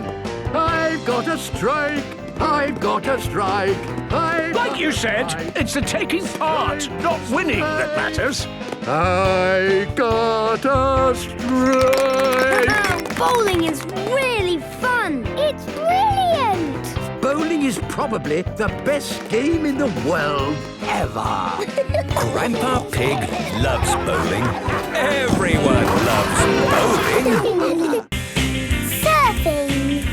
S4: I've got a strike. I've got a strike.
S9: Like you said, it's the taking part, not winning, that matters.
S4: I got a strike.
S19: Bowling is really fun.
S1: It's brilliant.
S4: Bowling is probably the best game in the world ever.
S17: Grandpa Pig loves bowling. Everyone loves bowling.
S1: Surfing.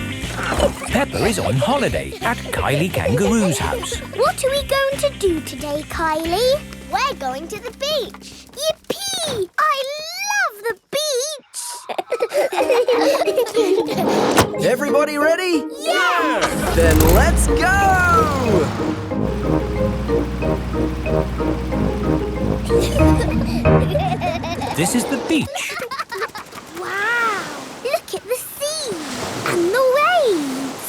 S17: Peppa is on holiday at Kylie Kangaroo's house.
S1: What are we going to do today, Kylie? We're going to the beach. Yippee! I love the beach.
S8: Everybody ready?
S1: Yeah!
S8: Then let's go!
S17: This is the beach.
S1: Wow! Look at the sea and the waves.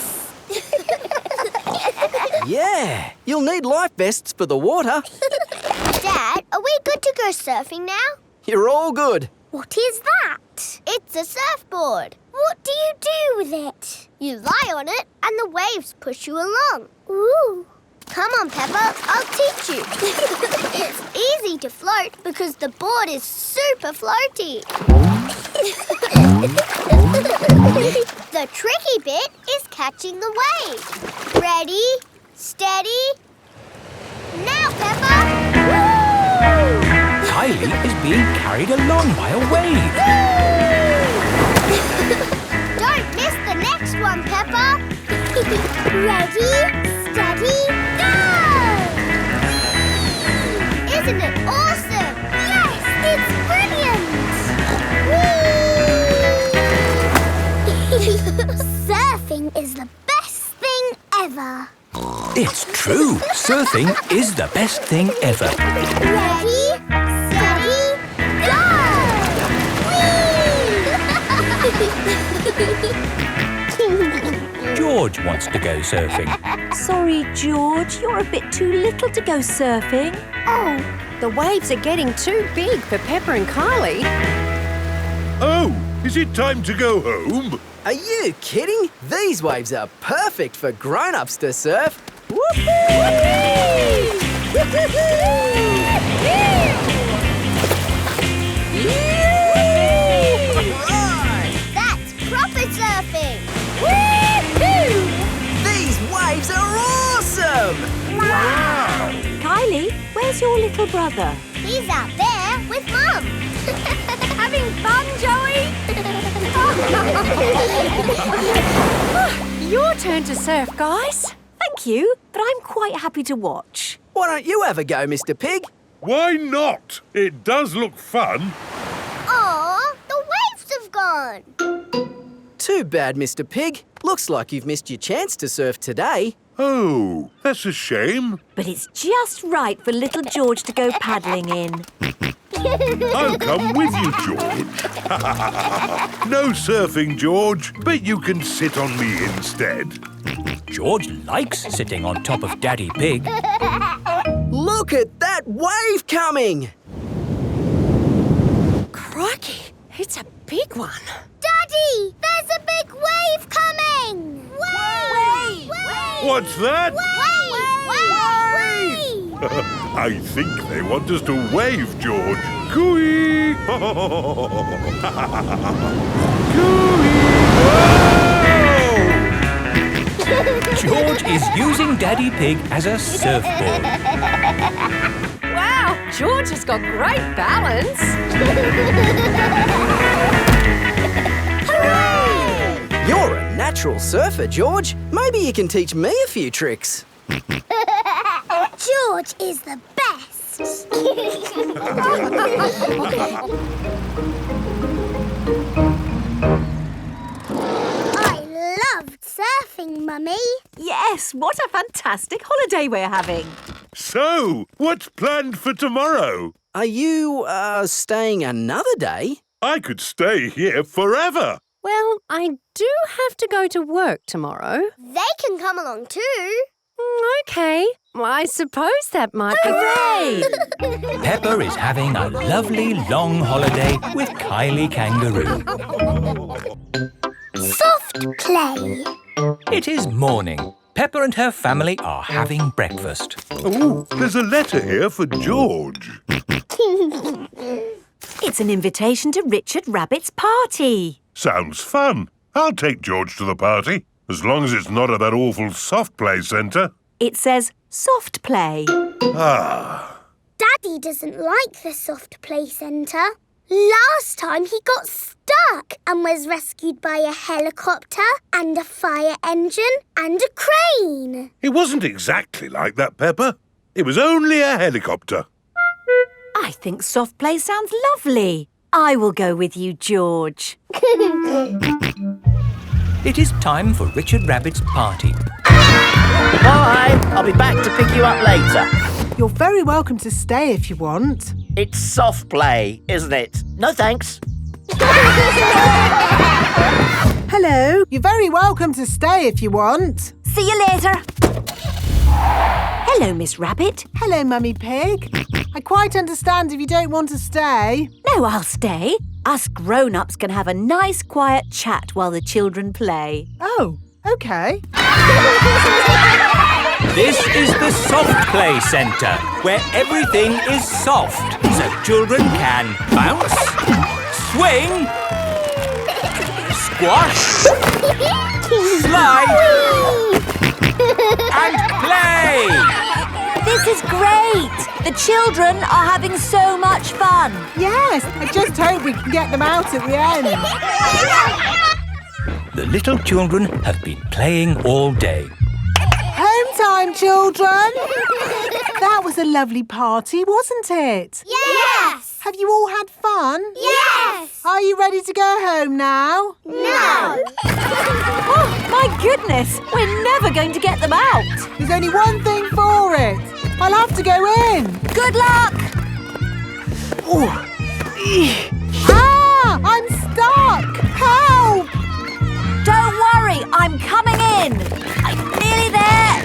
S8: Yeah, you'll need life vests for the water.
S1: Dad, are we good to go surfing now?
S8: You're all good.
S1: What is that? It's a surfboard. What do you do with it? You lie on it and the waves push you along. Ooh. Come on, Peppa, I'll teach you. It's easy to float because the board is super floaty. The tricky bit is catching the wave. Ready, steady, now, Peppa! Woo!
S17: Kylie is being carried along by a wave.
S1: Don't miss the next one, Peppa. Ready, steady, go! Isn't it awesome? Yes, it's brilliant! Surfing is the best thing ever.
S17: It's true. Surfing is the best thing ever.
S1: Ready, steady, go!
S17: George wants to go surfing.
S11: Sorry, George, you're a bit too little to go surfing.
S20: Oh, the waves are getting too big for Peppa and Kylie.
S6: Oh, is it time to go home?
S8: Are you kidding? These waves are perfect for grown-ups to surf.
S1: That's proper surfing!
S8: These waves are awesome!
S11: Wow! Kylie, where's your little brother?
S1: He's out there with Mum.
S11: Having fun, Joey?
S20: Your turn to surf, guys.
S11: Thank you, but I'm quite happy to watch.
S8: Why don't you have a go, Mr. Pig?
S6: Why not? It does look fun.
S1: Aw, the waves have gone.
S8: Too bad, Mr. Pig. Looks like you've missed your chance to surf today.
S6: Oh, that's a shame.
S11: But it's just right for little George to go paddling in.
S6: I'll come with you, George. No surfing, George, but you can sit on me instead.
S17: George likes sitting on top of Daddy Pig.
S8: Look at that wave coming!
S20: Crikey, it's a big one.
S1: Daddy, there's a big wave coming! Wave!
S6: What's that?
S1: Wave!
S6: I think they want us to wave, George. Cooey!
S17: George is using Daddy Pig as a surfboard.
S20: Wow, George has got great balance.
S1: Hooray!
S8: You're a natural surfer, George. Maybe you can teach me a few tricks.
S1: George is the best. I loved surfing, Mummy.
S11: Yes, what a fantastic holiday we're having.
S6: So, what's planned for tomorrow?
S8: Are you, staying another day?
S6: I could stay here forever.
S20: Well, I do have to go to work tomorrow.
S1: They can come along too.
S20: OK. Well, I suppose that might be...
S11: Hooray!
S17: Peppa is having a lovely long holiday with Kylie Kangaroo.
S1: Soft play.
S17: It is morning. Peppa and her family are having breakfast.
S6: Oh, there's a letter here for George.
S11: It's an invitation to Richard Rabbit's party.
S6: Sounds fun. I'll take George to the party. As long as it's not at that awful soft play centre.
S11: It says soft play.
S6: Ah.
S1: Daddy doesn't like the soft play centre. Last time he got stuck and was rescued by a helicopter and a fire engine and a crane.
S6: It wasn't exactly like that, Peppa. It was only a helicopter.
S11: I think soft play sounds lovely. I will go with you, George.
S17: It is time for Richard Rabbit's party.
S12: Bye! I'll be back to pick you up later.
S5: You're very welcome to stay if you want.
S12: It's soft play, isn't it? No thanks.
S5: Hello. You're very welcome to stay if you want.
S11: See you later. Hello, Miss Rabbit.
S5: Hello, Mummy Pig. I quite understand if you don't want to stay.
S11: No, I'll stay. Us grown-ups can have a nice quiet chat while the children play.
S5: Oh, OK.
S2: This is the soft play centre, where everything is soft, so children can bounce, swing, squash, slide, and play.
S11: This is great. The children are having so much fun.
S5: Yes, I just hope we can get them out at the end.
S17: The little children have been playing all day.
S5: Home time, children. That was a lovely party, wasn't it?
S1: Yes.
S5: Have you all had fun?
S1: Yes.
S5: Are you ready to go home now?
S1: No.
S11: Oh, my goodness. We're never going to get them out.
S5: There's only one thing for it. I'll have to go in.
S11: Good luck.
S5: Oh. Ah! I'm stuck. Help!
S11: Don't worry, I'm coming in. I'm nearly there.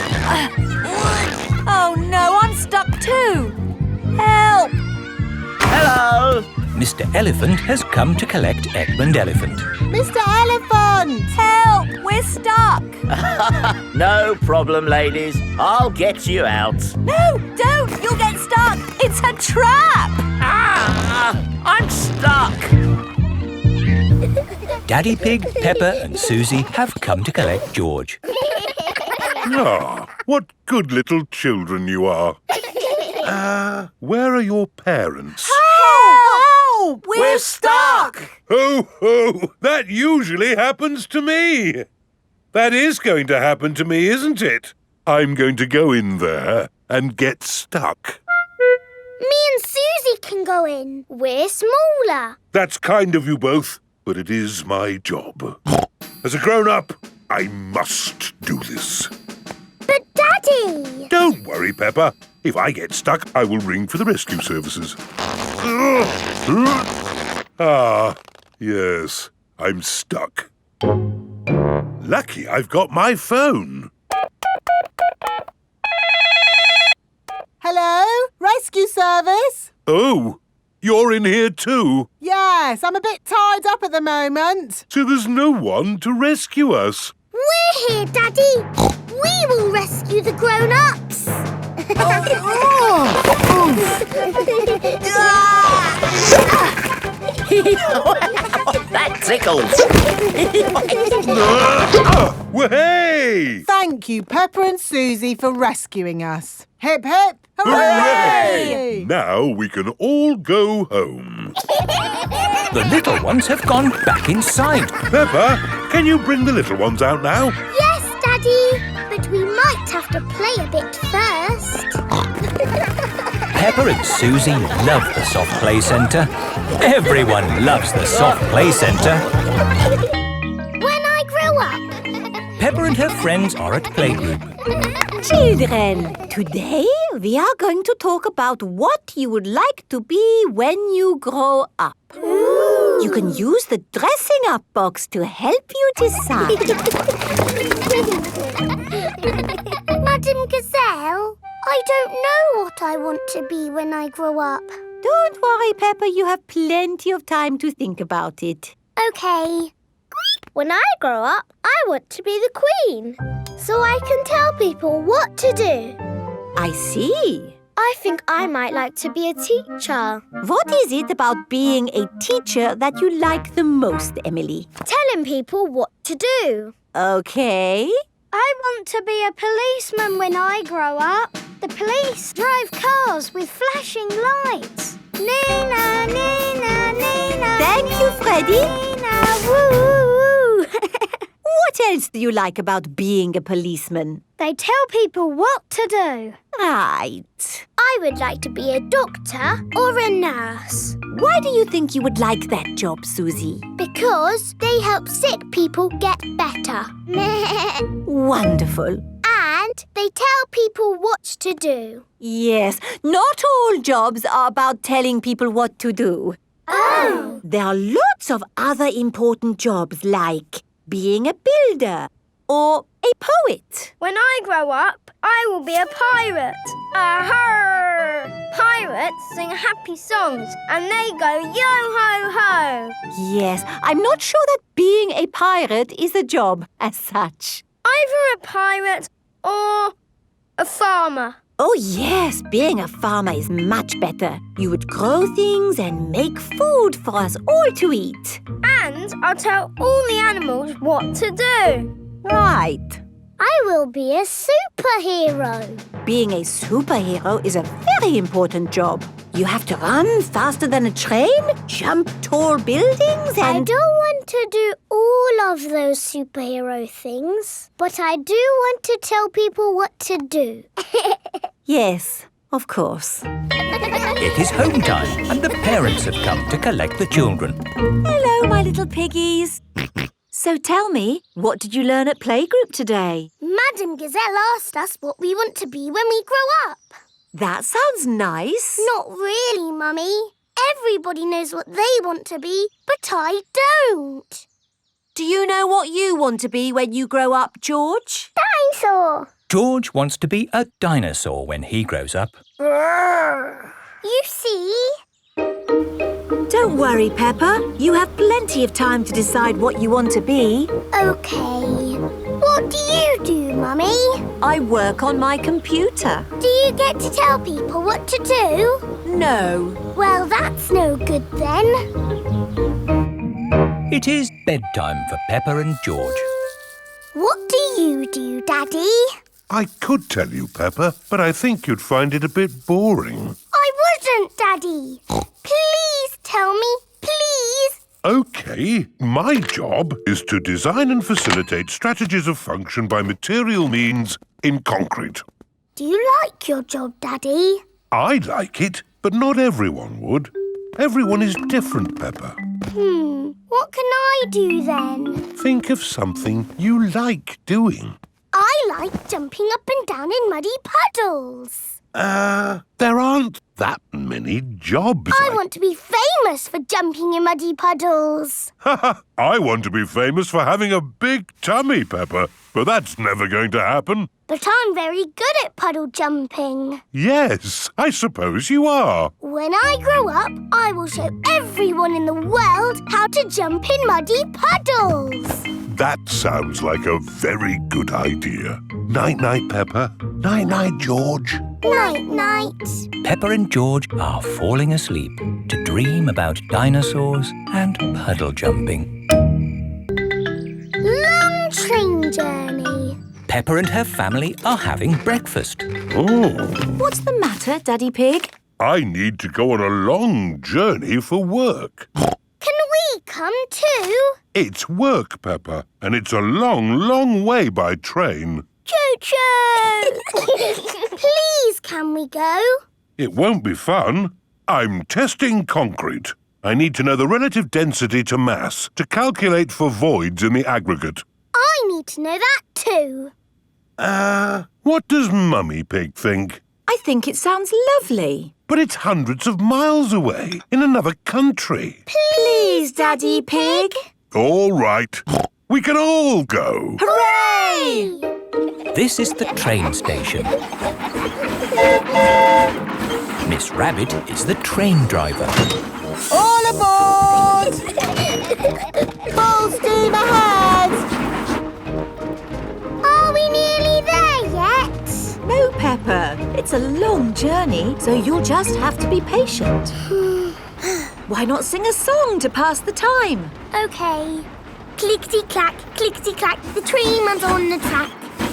S11: Oh no, I'm stuck too. Help!
S12: Hello!
S17: Mr. Elephant has come to collect Edmund Elephant.
S5: Mr. Elephant!
S11: Help! We're stuck.
S12: No problem, ladies. I'll get you out.
S11: No, don't! You'll get stuck. It's a trap.
S12: Ah! I'm stuck.
S17: Daddy Pig, Peppa and Susie have come to collect George.
S6: Ah, what good little children you are. Where are your parents?
S11: Help!
S12: We're stuck!
S6: Ho, ho! That usually happens to me. That is going to happen to me, isn't it? I'm going to go in there and get stuck.
S1: Me and Susie can go in. We're smaller.
S6: That's kind of you both, but it is my job. As a grown-up, I must do this.
S1: But Daddy!
S6: Don't worry, Peppa. If I get stuck, I will ring for the rescue services. Ah, yes, I'm stuck. Lucky I've got my phone.
S5: Hello? Rescue service?
S6: Oh, you're in here too?
S5: Yes, I'm a bit tied up at the moment.
S6: So there's no one to rescue us?
S1: We're here, Daddy. We will rescue the grown-ups.
S12: That tickles.
S6: Hey!
S5: Thank you, Peppa and Susie, for rescuing us. Hip, hip,
S6: Hooray! Now we can all go home.
S17: The little ones have gone back inside.
S6: Peppa, can you bring the little ones out now?
S1: Yes, Daddy. But we might have to play a bit first.
S17: Peppa and Susie love the soft play centre. Everyone loves the soft play centre.
S1: When I grow up.
S17: Peppa and her friends are at playgroup.
S11: Children, today we are going to talk about what you would like to be when you grow up.
S1: Ooh.
S11: You can use the dressing up box to help you decide.
S1: Madam Gazelle, I don't know what I want to be when I grow up.
S11: Don't worry, Peppa, you have plenty of time to think about it.
S1: OK. When I grow up, I want to be the Queen, so I can tell people what to do.
S11: I see.
S1: I think I might like to be a teacher.
S11: What is it about being a teacher that you like the most, Emily?
S1: Telling people what to do.
S11: OK.
S1: I want to be a policeman when I grow up. The police drive cars with flashing lights. Nina, Nina, Nina.
S11: Thank you, Freddie.
S1: Nina, woo.
S11: What else do you like about being a policeman?
S1: They tell people what to do.
S11: Right.
S1: I would like to be a doctor or a nurse.
S11: Why do you think you would like that job, Susie?
S1: Because they help sick people get better.
S11: Wonderful.
S1: And they tell people what to do.
S11: Yes, not all jobs are about telling people what to do.
S1: Oh!
S11: There are lots of other important jobs like being a builder or a poet.
S19: When I grow up, I will be a pirate. Aha! Pirates sing happy songs and they go yo-ho-ho.
S11: Yes, I'm not sure that being a pirate is a job as such.
S19: Either a pirate or a farmer.
S11: Oh yes, being a farmer is much better. You would grow things and make food for us all to eat.
S19: And I'll tell all the animals what to do.
S11: Right.
S1: I will be a superhero.
S11: Being a superhero is a very important job. You have to run faster than a train, jump tall buildings and...
S1: I don't want to do all of those superhero things, but I do want to tell people what to do.
S11: Yes, of course.
S17: It is home time and the parents have come to collect the children.
S11: Hello, my little piggies. So tell me, what did you learn at playgroup today?
S1: Madam Gazelle asked us what we want to be when we grow up.
S11: That sounds nice.
S1: Not really, Mummy. Everybody knows what they want to be, but I don't.
S11: Do you know what you want to be when you grow up, George?
S1: Dinosaur.
S17: George wants to be a dinosaur when he grows up.
S1: You see?
S11: Don't worry, Peppa. You have plenty of time to decide what you want to be.
S1: OK. What do you do, Mummy?
S11: I work on my computer.
S1: Do you get to tell people what to do?
S11: No.
S1: Well, that's no good then.
S17: It is bedtime for Peppa and George.
S1: What do you do, Daddy?
S6: I could tell you, Peppa, but I think you'd find it a bit boring.
S1: I wouldn't, Daddy. Please tell me, please.
S6: OK, my job is to design and facilitate strategies of function by material means in concrete.
S1: Do you like your job, Daddy?
S6: I like it, but not everyone would. Everyone is different, Peppa.
S1: What can I do then?
S6: Think of something you like doing.
S1: I like jumping up and down in muddy puddles.
S6: There aren't that many jobs.
S1: I want to be famous for jumping in muddy puddles.
S6: I want to be famous for having a big tummy, Peppa, but that's never going to happen.
S1: But I'm very good at puddle jumping.
S6: Yes, I suppose you are.
S1: When I grow up, I will show everyone in the world how to jump in muddy puddles.
S6: That sounds like a very good idea. Night-night, Peppa. Night-night, George.
S1: Night-night.
S17: Peppa and George are falling asleep to dream about dinosaurs and puddle jumping.
S1: Long train journey.
S17: Peppa and her family are having breakfast.
S6: Oh.
S11: What's the matter, Daddy Pig?
S6: I need to go on a long journey for work.
S1: Can we come too?
S6: It's work, Peppa, and it's a long, long way by train.
S1: Choo-choo! Please, can we go?
S6: It won't be fun. I'm testing concrete. I need to know the relative density to mass to calculate for voids in the aggregate.
S1: I need to know that too.
S6: What does Mummy Pig think?
S11: I think it sounds lovely.
S6: But it's hundreds of miles away, in another country.
S11: Please, Daddy Pig.
S6: All right. We can all go.
S11: Hooray!
S17: This is the train station. Miss Rabbit is the train driver.
S5: All aboard! Full steam ahead!
S1: Are we nearly there yet?
S11: No, Peppa. It's a long journey, so you'll just have to be patient. Why not sing a song to pass the time?
S1: OK. Clickety-clack, clickety-clack, the train runs on the track.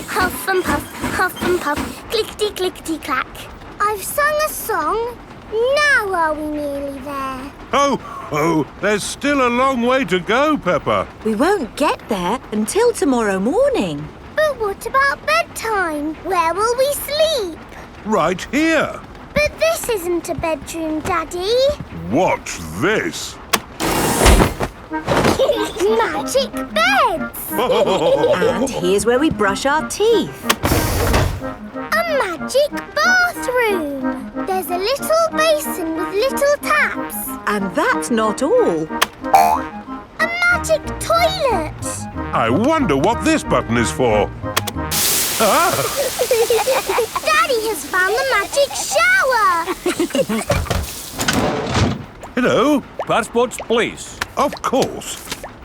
S1: Huff and puff, clickety-clickety-clack. I've sung a song. Now are we nearly there?
S6: Oh, there's still a long way to go, Peppa.
S11: We won't get there until tomorrow morning.
S1: But what about bedtime? Where will we sleep?
S6: Right here.
S1: But this isn't a bedroom, Daddy.
S6: Watch this.
S1: Magic beds!
S11: And here's where we brush our teeth.
S1: A magic bathroom! There's a little basin with little taps.
S11: And that's not all.
S1: A magic toilet!
S6: I wonder what this button is for. Ah!
S1: Daddy has found the magic shower!
S6: Hello?
S2: Passports, please.
S6: Of course.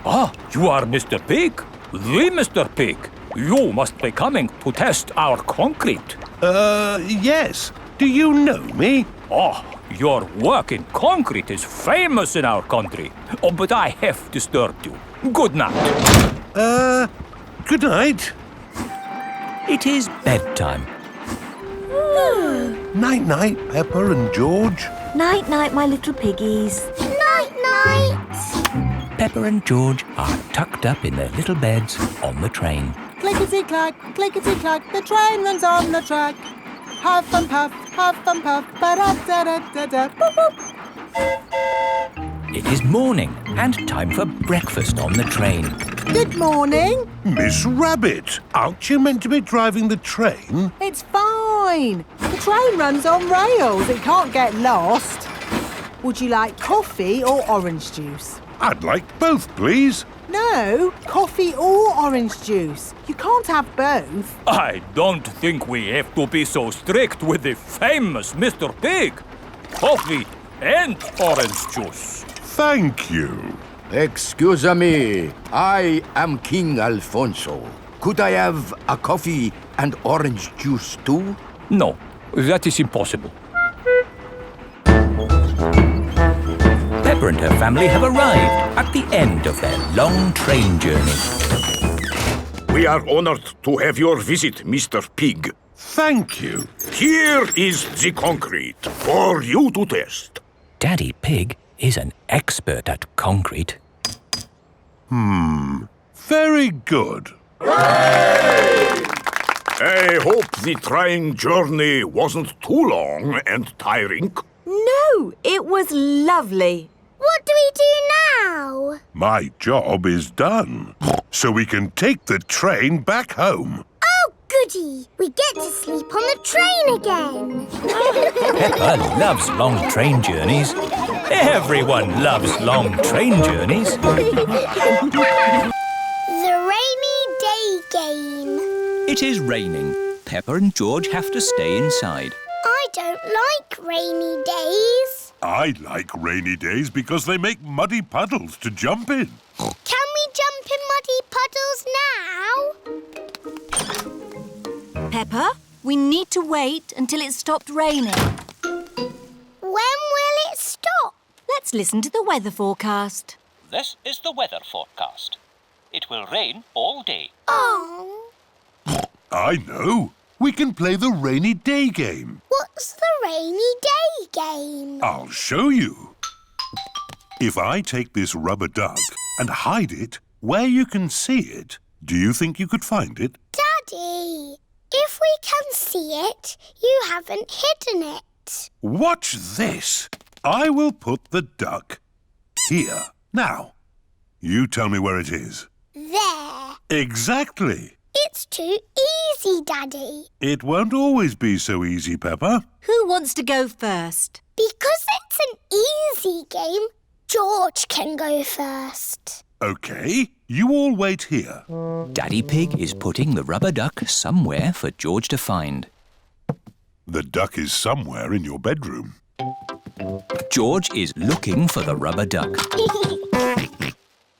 S2: Ah, you are Mr. Pig? The Mr. Pig. You must be coming to test our concrete.
S6: Yes. Do you know me?
S2: Oh, your work in concrete is famous in our country. Oh, but I have disturbed you. Good night.
S6: Good night.
S17: It is bedtime.
S6: Night-night, Peppa and George.
S11: Night-night, my little piggies.
S1: Night-night.
S17: Peppa and George are tucked up in their little beds on the train.
S5: Clickety-clack, clickety-clack, the train runs on the track. Huff and puff, ba-da-da-da-da, boop, boop.
S17: It is morning and time for breakfast on the train.
S5: Good morning.
S6: Miss Rabbit, aren't you meant to be driving the train?
S5: It's fine. The train runs on rails. It can't get lost. Would you like coffee or orange juice?
S6: I'd like both, please.
S5: No, coffee or orange juice. You can't have both.
S2: I don't think we have to be so strict with the famous Mr. Pig. Coffee and orange juice.
S6: Thank you.
S4: Excuse me, I am King Alfonso. Could I have a coffee and orange juice too?
S2: No, that is impossible.
S17: Peppa and her family have arrived at the end of their long train journey.
S7: We are honored to have your visit, Mr. Pig.
S6: Thank you.
S7: Here is the concrete for you to test.
S17: Daddy Pig is an expert at concrete.
S6: Very good.
S7: I hope the train journey wasn't too long and tiring.
S11: No, it was lovely.
S1: What do we do now?
S6: My job is done, so we can take the train back home.
S1: Oh, goody! We get to sleep on the train again.
S17: Peppa loves long train journeys. Everyone loves long train journeys.
S1: The rainy day game.
S17: It is raining. Peppa and George have to stay inside.
S1: I don't like rainy days.
S6: I like rainy days because they make muddy puddles to jump in.
S1: Can we jump in muddy puddles now?
S14: Peppa, we need to wait until it stopped raining.
S1: When will it stop?
S14: Let's listen to the weather forecast.
S17: This is the weather forecast. It will rain all day.
S1: Oh.
S6: I know. We can play the rainy day game.
S1: What's the rainy day game?
S6: I'll show you. If I take this rubber duck and hide it where you can see it, do you think you could find it?
S1: Daddy, if we can see it, you haven't hidden it.
S6: Watch this. I will put the duck here. Now, you tell me where it is.
S1: There.
S6: Exactly.
S1: It's too easy, Daddy.
S6: It won't always be so easy, Peppa.
S14: Who wants to go first?
S1: Because it's an easy game, George can go first.
S6: OK, you all wait here.
S17: Daddy Pig is putting the rubber duck somewhere for George to find.
S6: The duck is somewhere in your bedroom.
S17: George is looking for the rubber duck.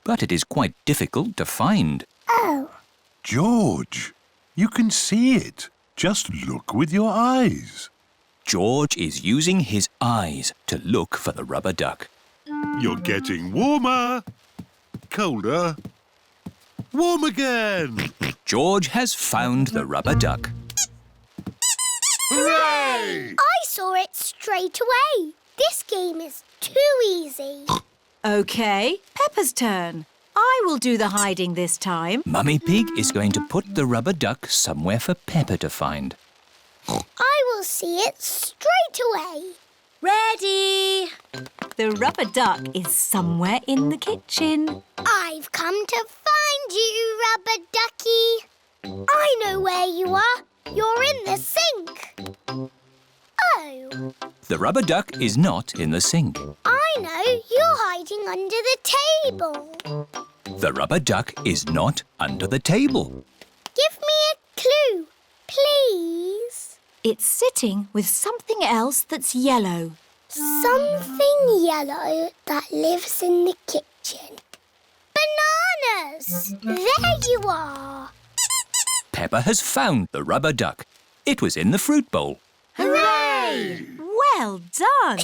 S17: But it is quite difficult to find.
S1: Oh.
S6: George, you can see it. Just look with your eyes.
S17: George is using his eyes to look for the rubber duck.
S6: You're getting warmer, colder, warm again.
S17: George has found the rubber duck.
S6: Hooray!
S1: I saw it straight away. This game is too easy.
S14: OK, Peppa's turn. I will do the hiding this time.
S17: Mummy Pig is going to put the rubber duck somewhere for Peppa to find.
S1: I will see it straight away.
S14: Ready! The rubber duck is somewhere in the kitchen.
S1: I've come to find you, rubber ducky. I know where you are. You're in the sink. Oh.
S17: The rubber duck is not in the sink.
S1: I know. You're hiding under the table.
S17: The rubber duck is not under the table.
S1: Give me a clue, please.
S14: It's sitting with something else that's yellow.
S1: Something yellow that lives in the kitchen. Bananas! There you are.
S17: Peppa has found the rubber duck. It was in the fruit bowl.
S1: Hooray!
S14: Well done!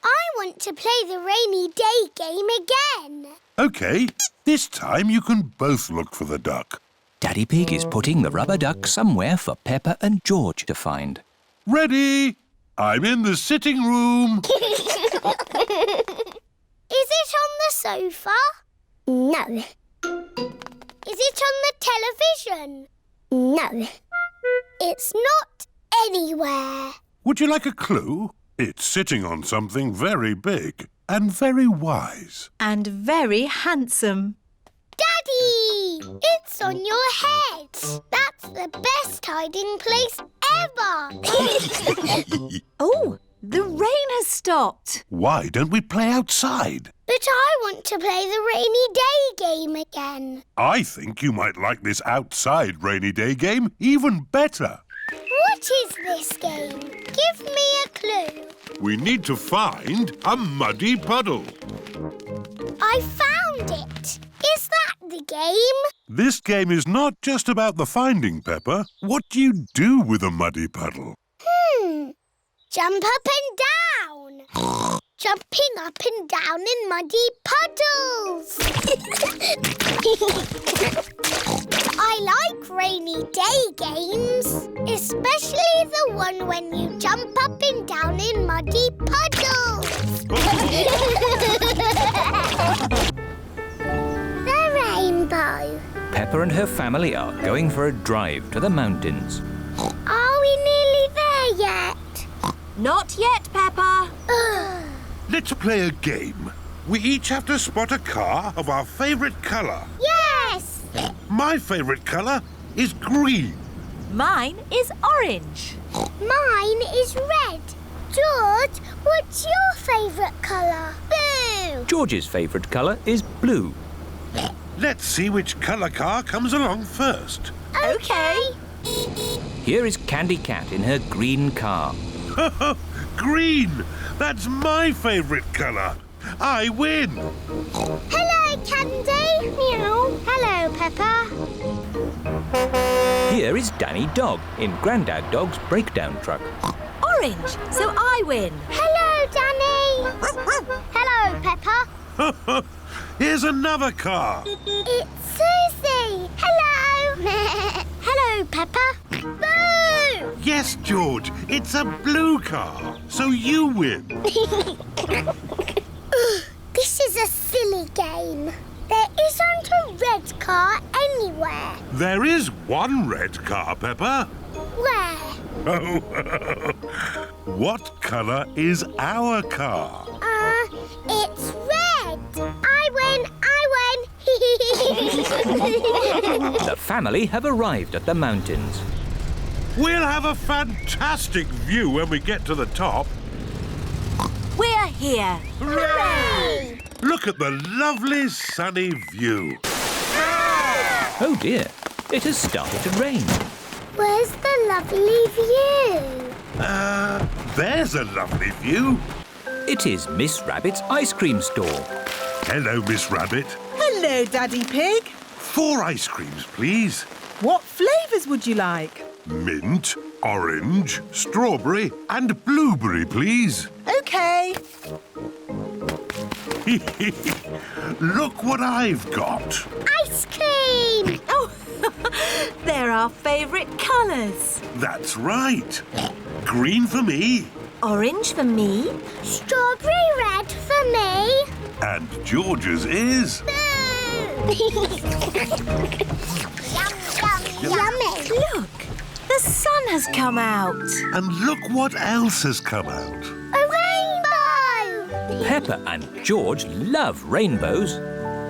S1: I want to play the rainy day game again.
S6: OK, this time you can both look for the duck.
S17: Daddy Pig is putting the rubber duck somewhere for Peppa and George to find.
S6: Ready? I'm in the sitting room.
S1: Is it on the sofa? No. Is it on the television? No. It's not anywhere.
S6: Would you like a clue? It's sitting on something very big and very wise.
S14: And very handsome.
S1: Daddy! It's on your head. That's the best hiding place ever.
S14: Oh, the rain has stopped.
S6: Why don't we play outside?
S1: But I want to play the rainy day game again.
S6: I think you might like this outside rainy day game even better.
S1: What is this game? Give me a clue.
S6: We need to find a muddy puddle.
S1: I found it. Is that the game?
S6: This game is not just about the finding, Peppa. What do you do with a muddy puddle?
S1: Jump up and down. Jumping up and down in muddy puddles. I like rainy day games, especially the one when you jump up and down in muddy puddles. The rainbow.
S17: Peppa and her family are going for a drive to the mountains.
S1: Are we nearly there yet?
S14: Not yet, Peppa.
S6: Let's play a game. We each have to spot a car of our favourite colour.
S1: Yes!
S6: My favourite colour is green.
S14: Mine is orange.
S1: Mine is red. George, what's your favourite colour? Blue.
S17: George's favourite colour is blue.
S6: Let's see which colour car comes along first.
S1: OK.
S17: Here is Candy Cat in her green car.
S6: Green! That's my favourite colour. I win.
S1: Hello, Candy. Meow. Hello, Peppa.
S17: Here is Danny Dog in Grandad Dog's breakdown truck.
S14: Orange, so I win.
S1: Hello, Danny. Hello, Peppa.
S6: Here's another car.
S1: It's Susie. Hello. Hello, Peppa. Boo!
S6: Yes, George, it's a blue car, so you win.
S1: This is a silly game. There isn't a red car anywhere.
S6: There is one red car, Peppa.
S1: Where?
S6: Oh, what colour is our car?
S1: It's red. I win.
S17: The family have arrived at the mountains.
S6: We'll have a fantastic view when we get to the top.
S14: We're here.
S1: Hooray!
S6: Look at the lovely sunny view.
S17: Oh dear, it has started to rain.
S1: Where's the lovely view?
S6: There's a lovely view.
S17: It is Miss Rabbit's ice cream store.
S6: Hello, Miss Rabbit.
S5: Hello, Daddy Pig.
S6: 4 ice creams, please.
S5: What flavours would you like?
S6: Mint, orange, strawberry and blueberry, please.
S5: OK.
S6: Look what I've got.
S1: ice cream!
S14: Oh, they're our favourite colours.
S6: That's right. Green for me.
S14: Orange for me.
S1: Strawberry red for me.
S6: And George's is...
S1: Yummy.
S14: Look, the sun has come out.
S6: And look what else has come out.
S1: A rainbow!
S17: Peppa and George love rainbows.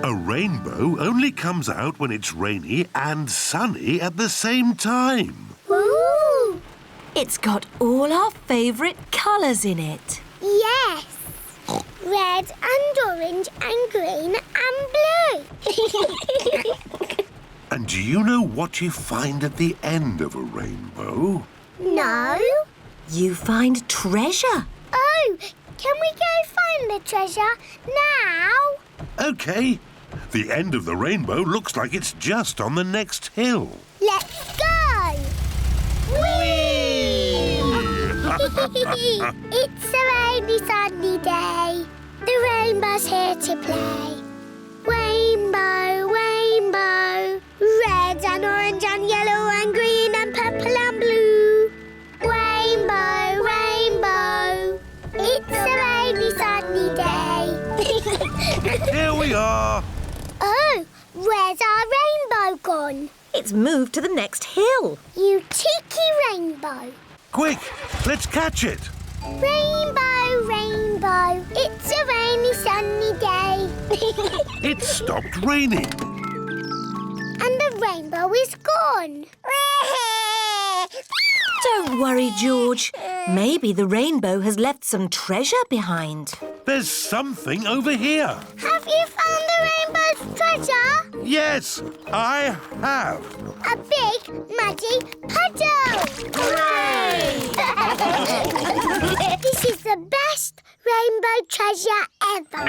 S6: A rainbow only comes out when it's rainy and sunny at the same time.
S1: Ooh!
S14: It's got all our favourite colours in it.
S1: Yes. Red and orange and green and blue.
S6: And do you know what you find at the end of a rainbow?
S1: No.
S14: You find treasure.
S1: Oh, can we go find the treasure now?
S6: OK. The end of the rainbow looks like it's just on the next hill.
S1: Let's go! Whee! It's a rainy, sunny day. The rainbow's here to play. Rainbow, rainbow, red and orange and yellow and green and purple and blue. Rainbow, rainbow, it's a rainy, sunny day.
S6: Here we are.
S1: Oh, where's our rainbow gone?
S14: It's moved to the next hill.
S1: You cheeky rainbow.
S6: Quick, let's catch it.
S1: Rainbow, rainbow, it's a rainy, sunny day.
S6: It stopped raining.
S1: And the rainbow is gone.
S14: Don't worry, George. Maybe the rainbow has left some treasure behind.
S6: There's something over here.
S1: Have you found the rainbow's treasure?
S6: Yes, I have.
S1: A big, muddy puddle! Hooray! This is the best rainbow treasure ever.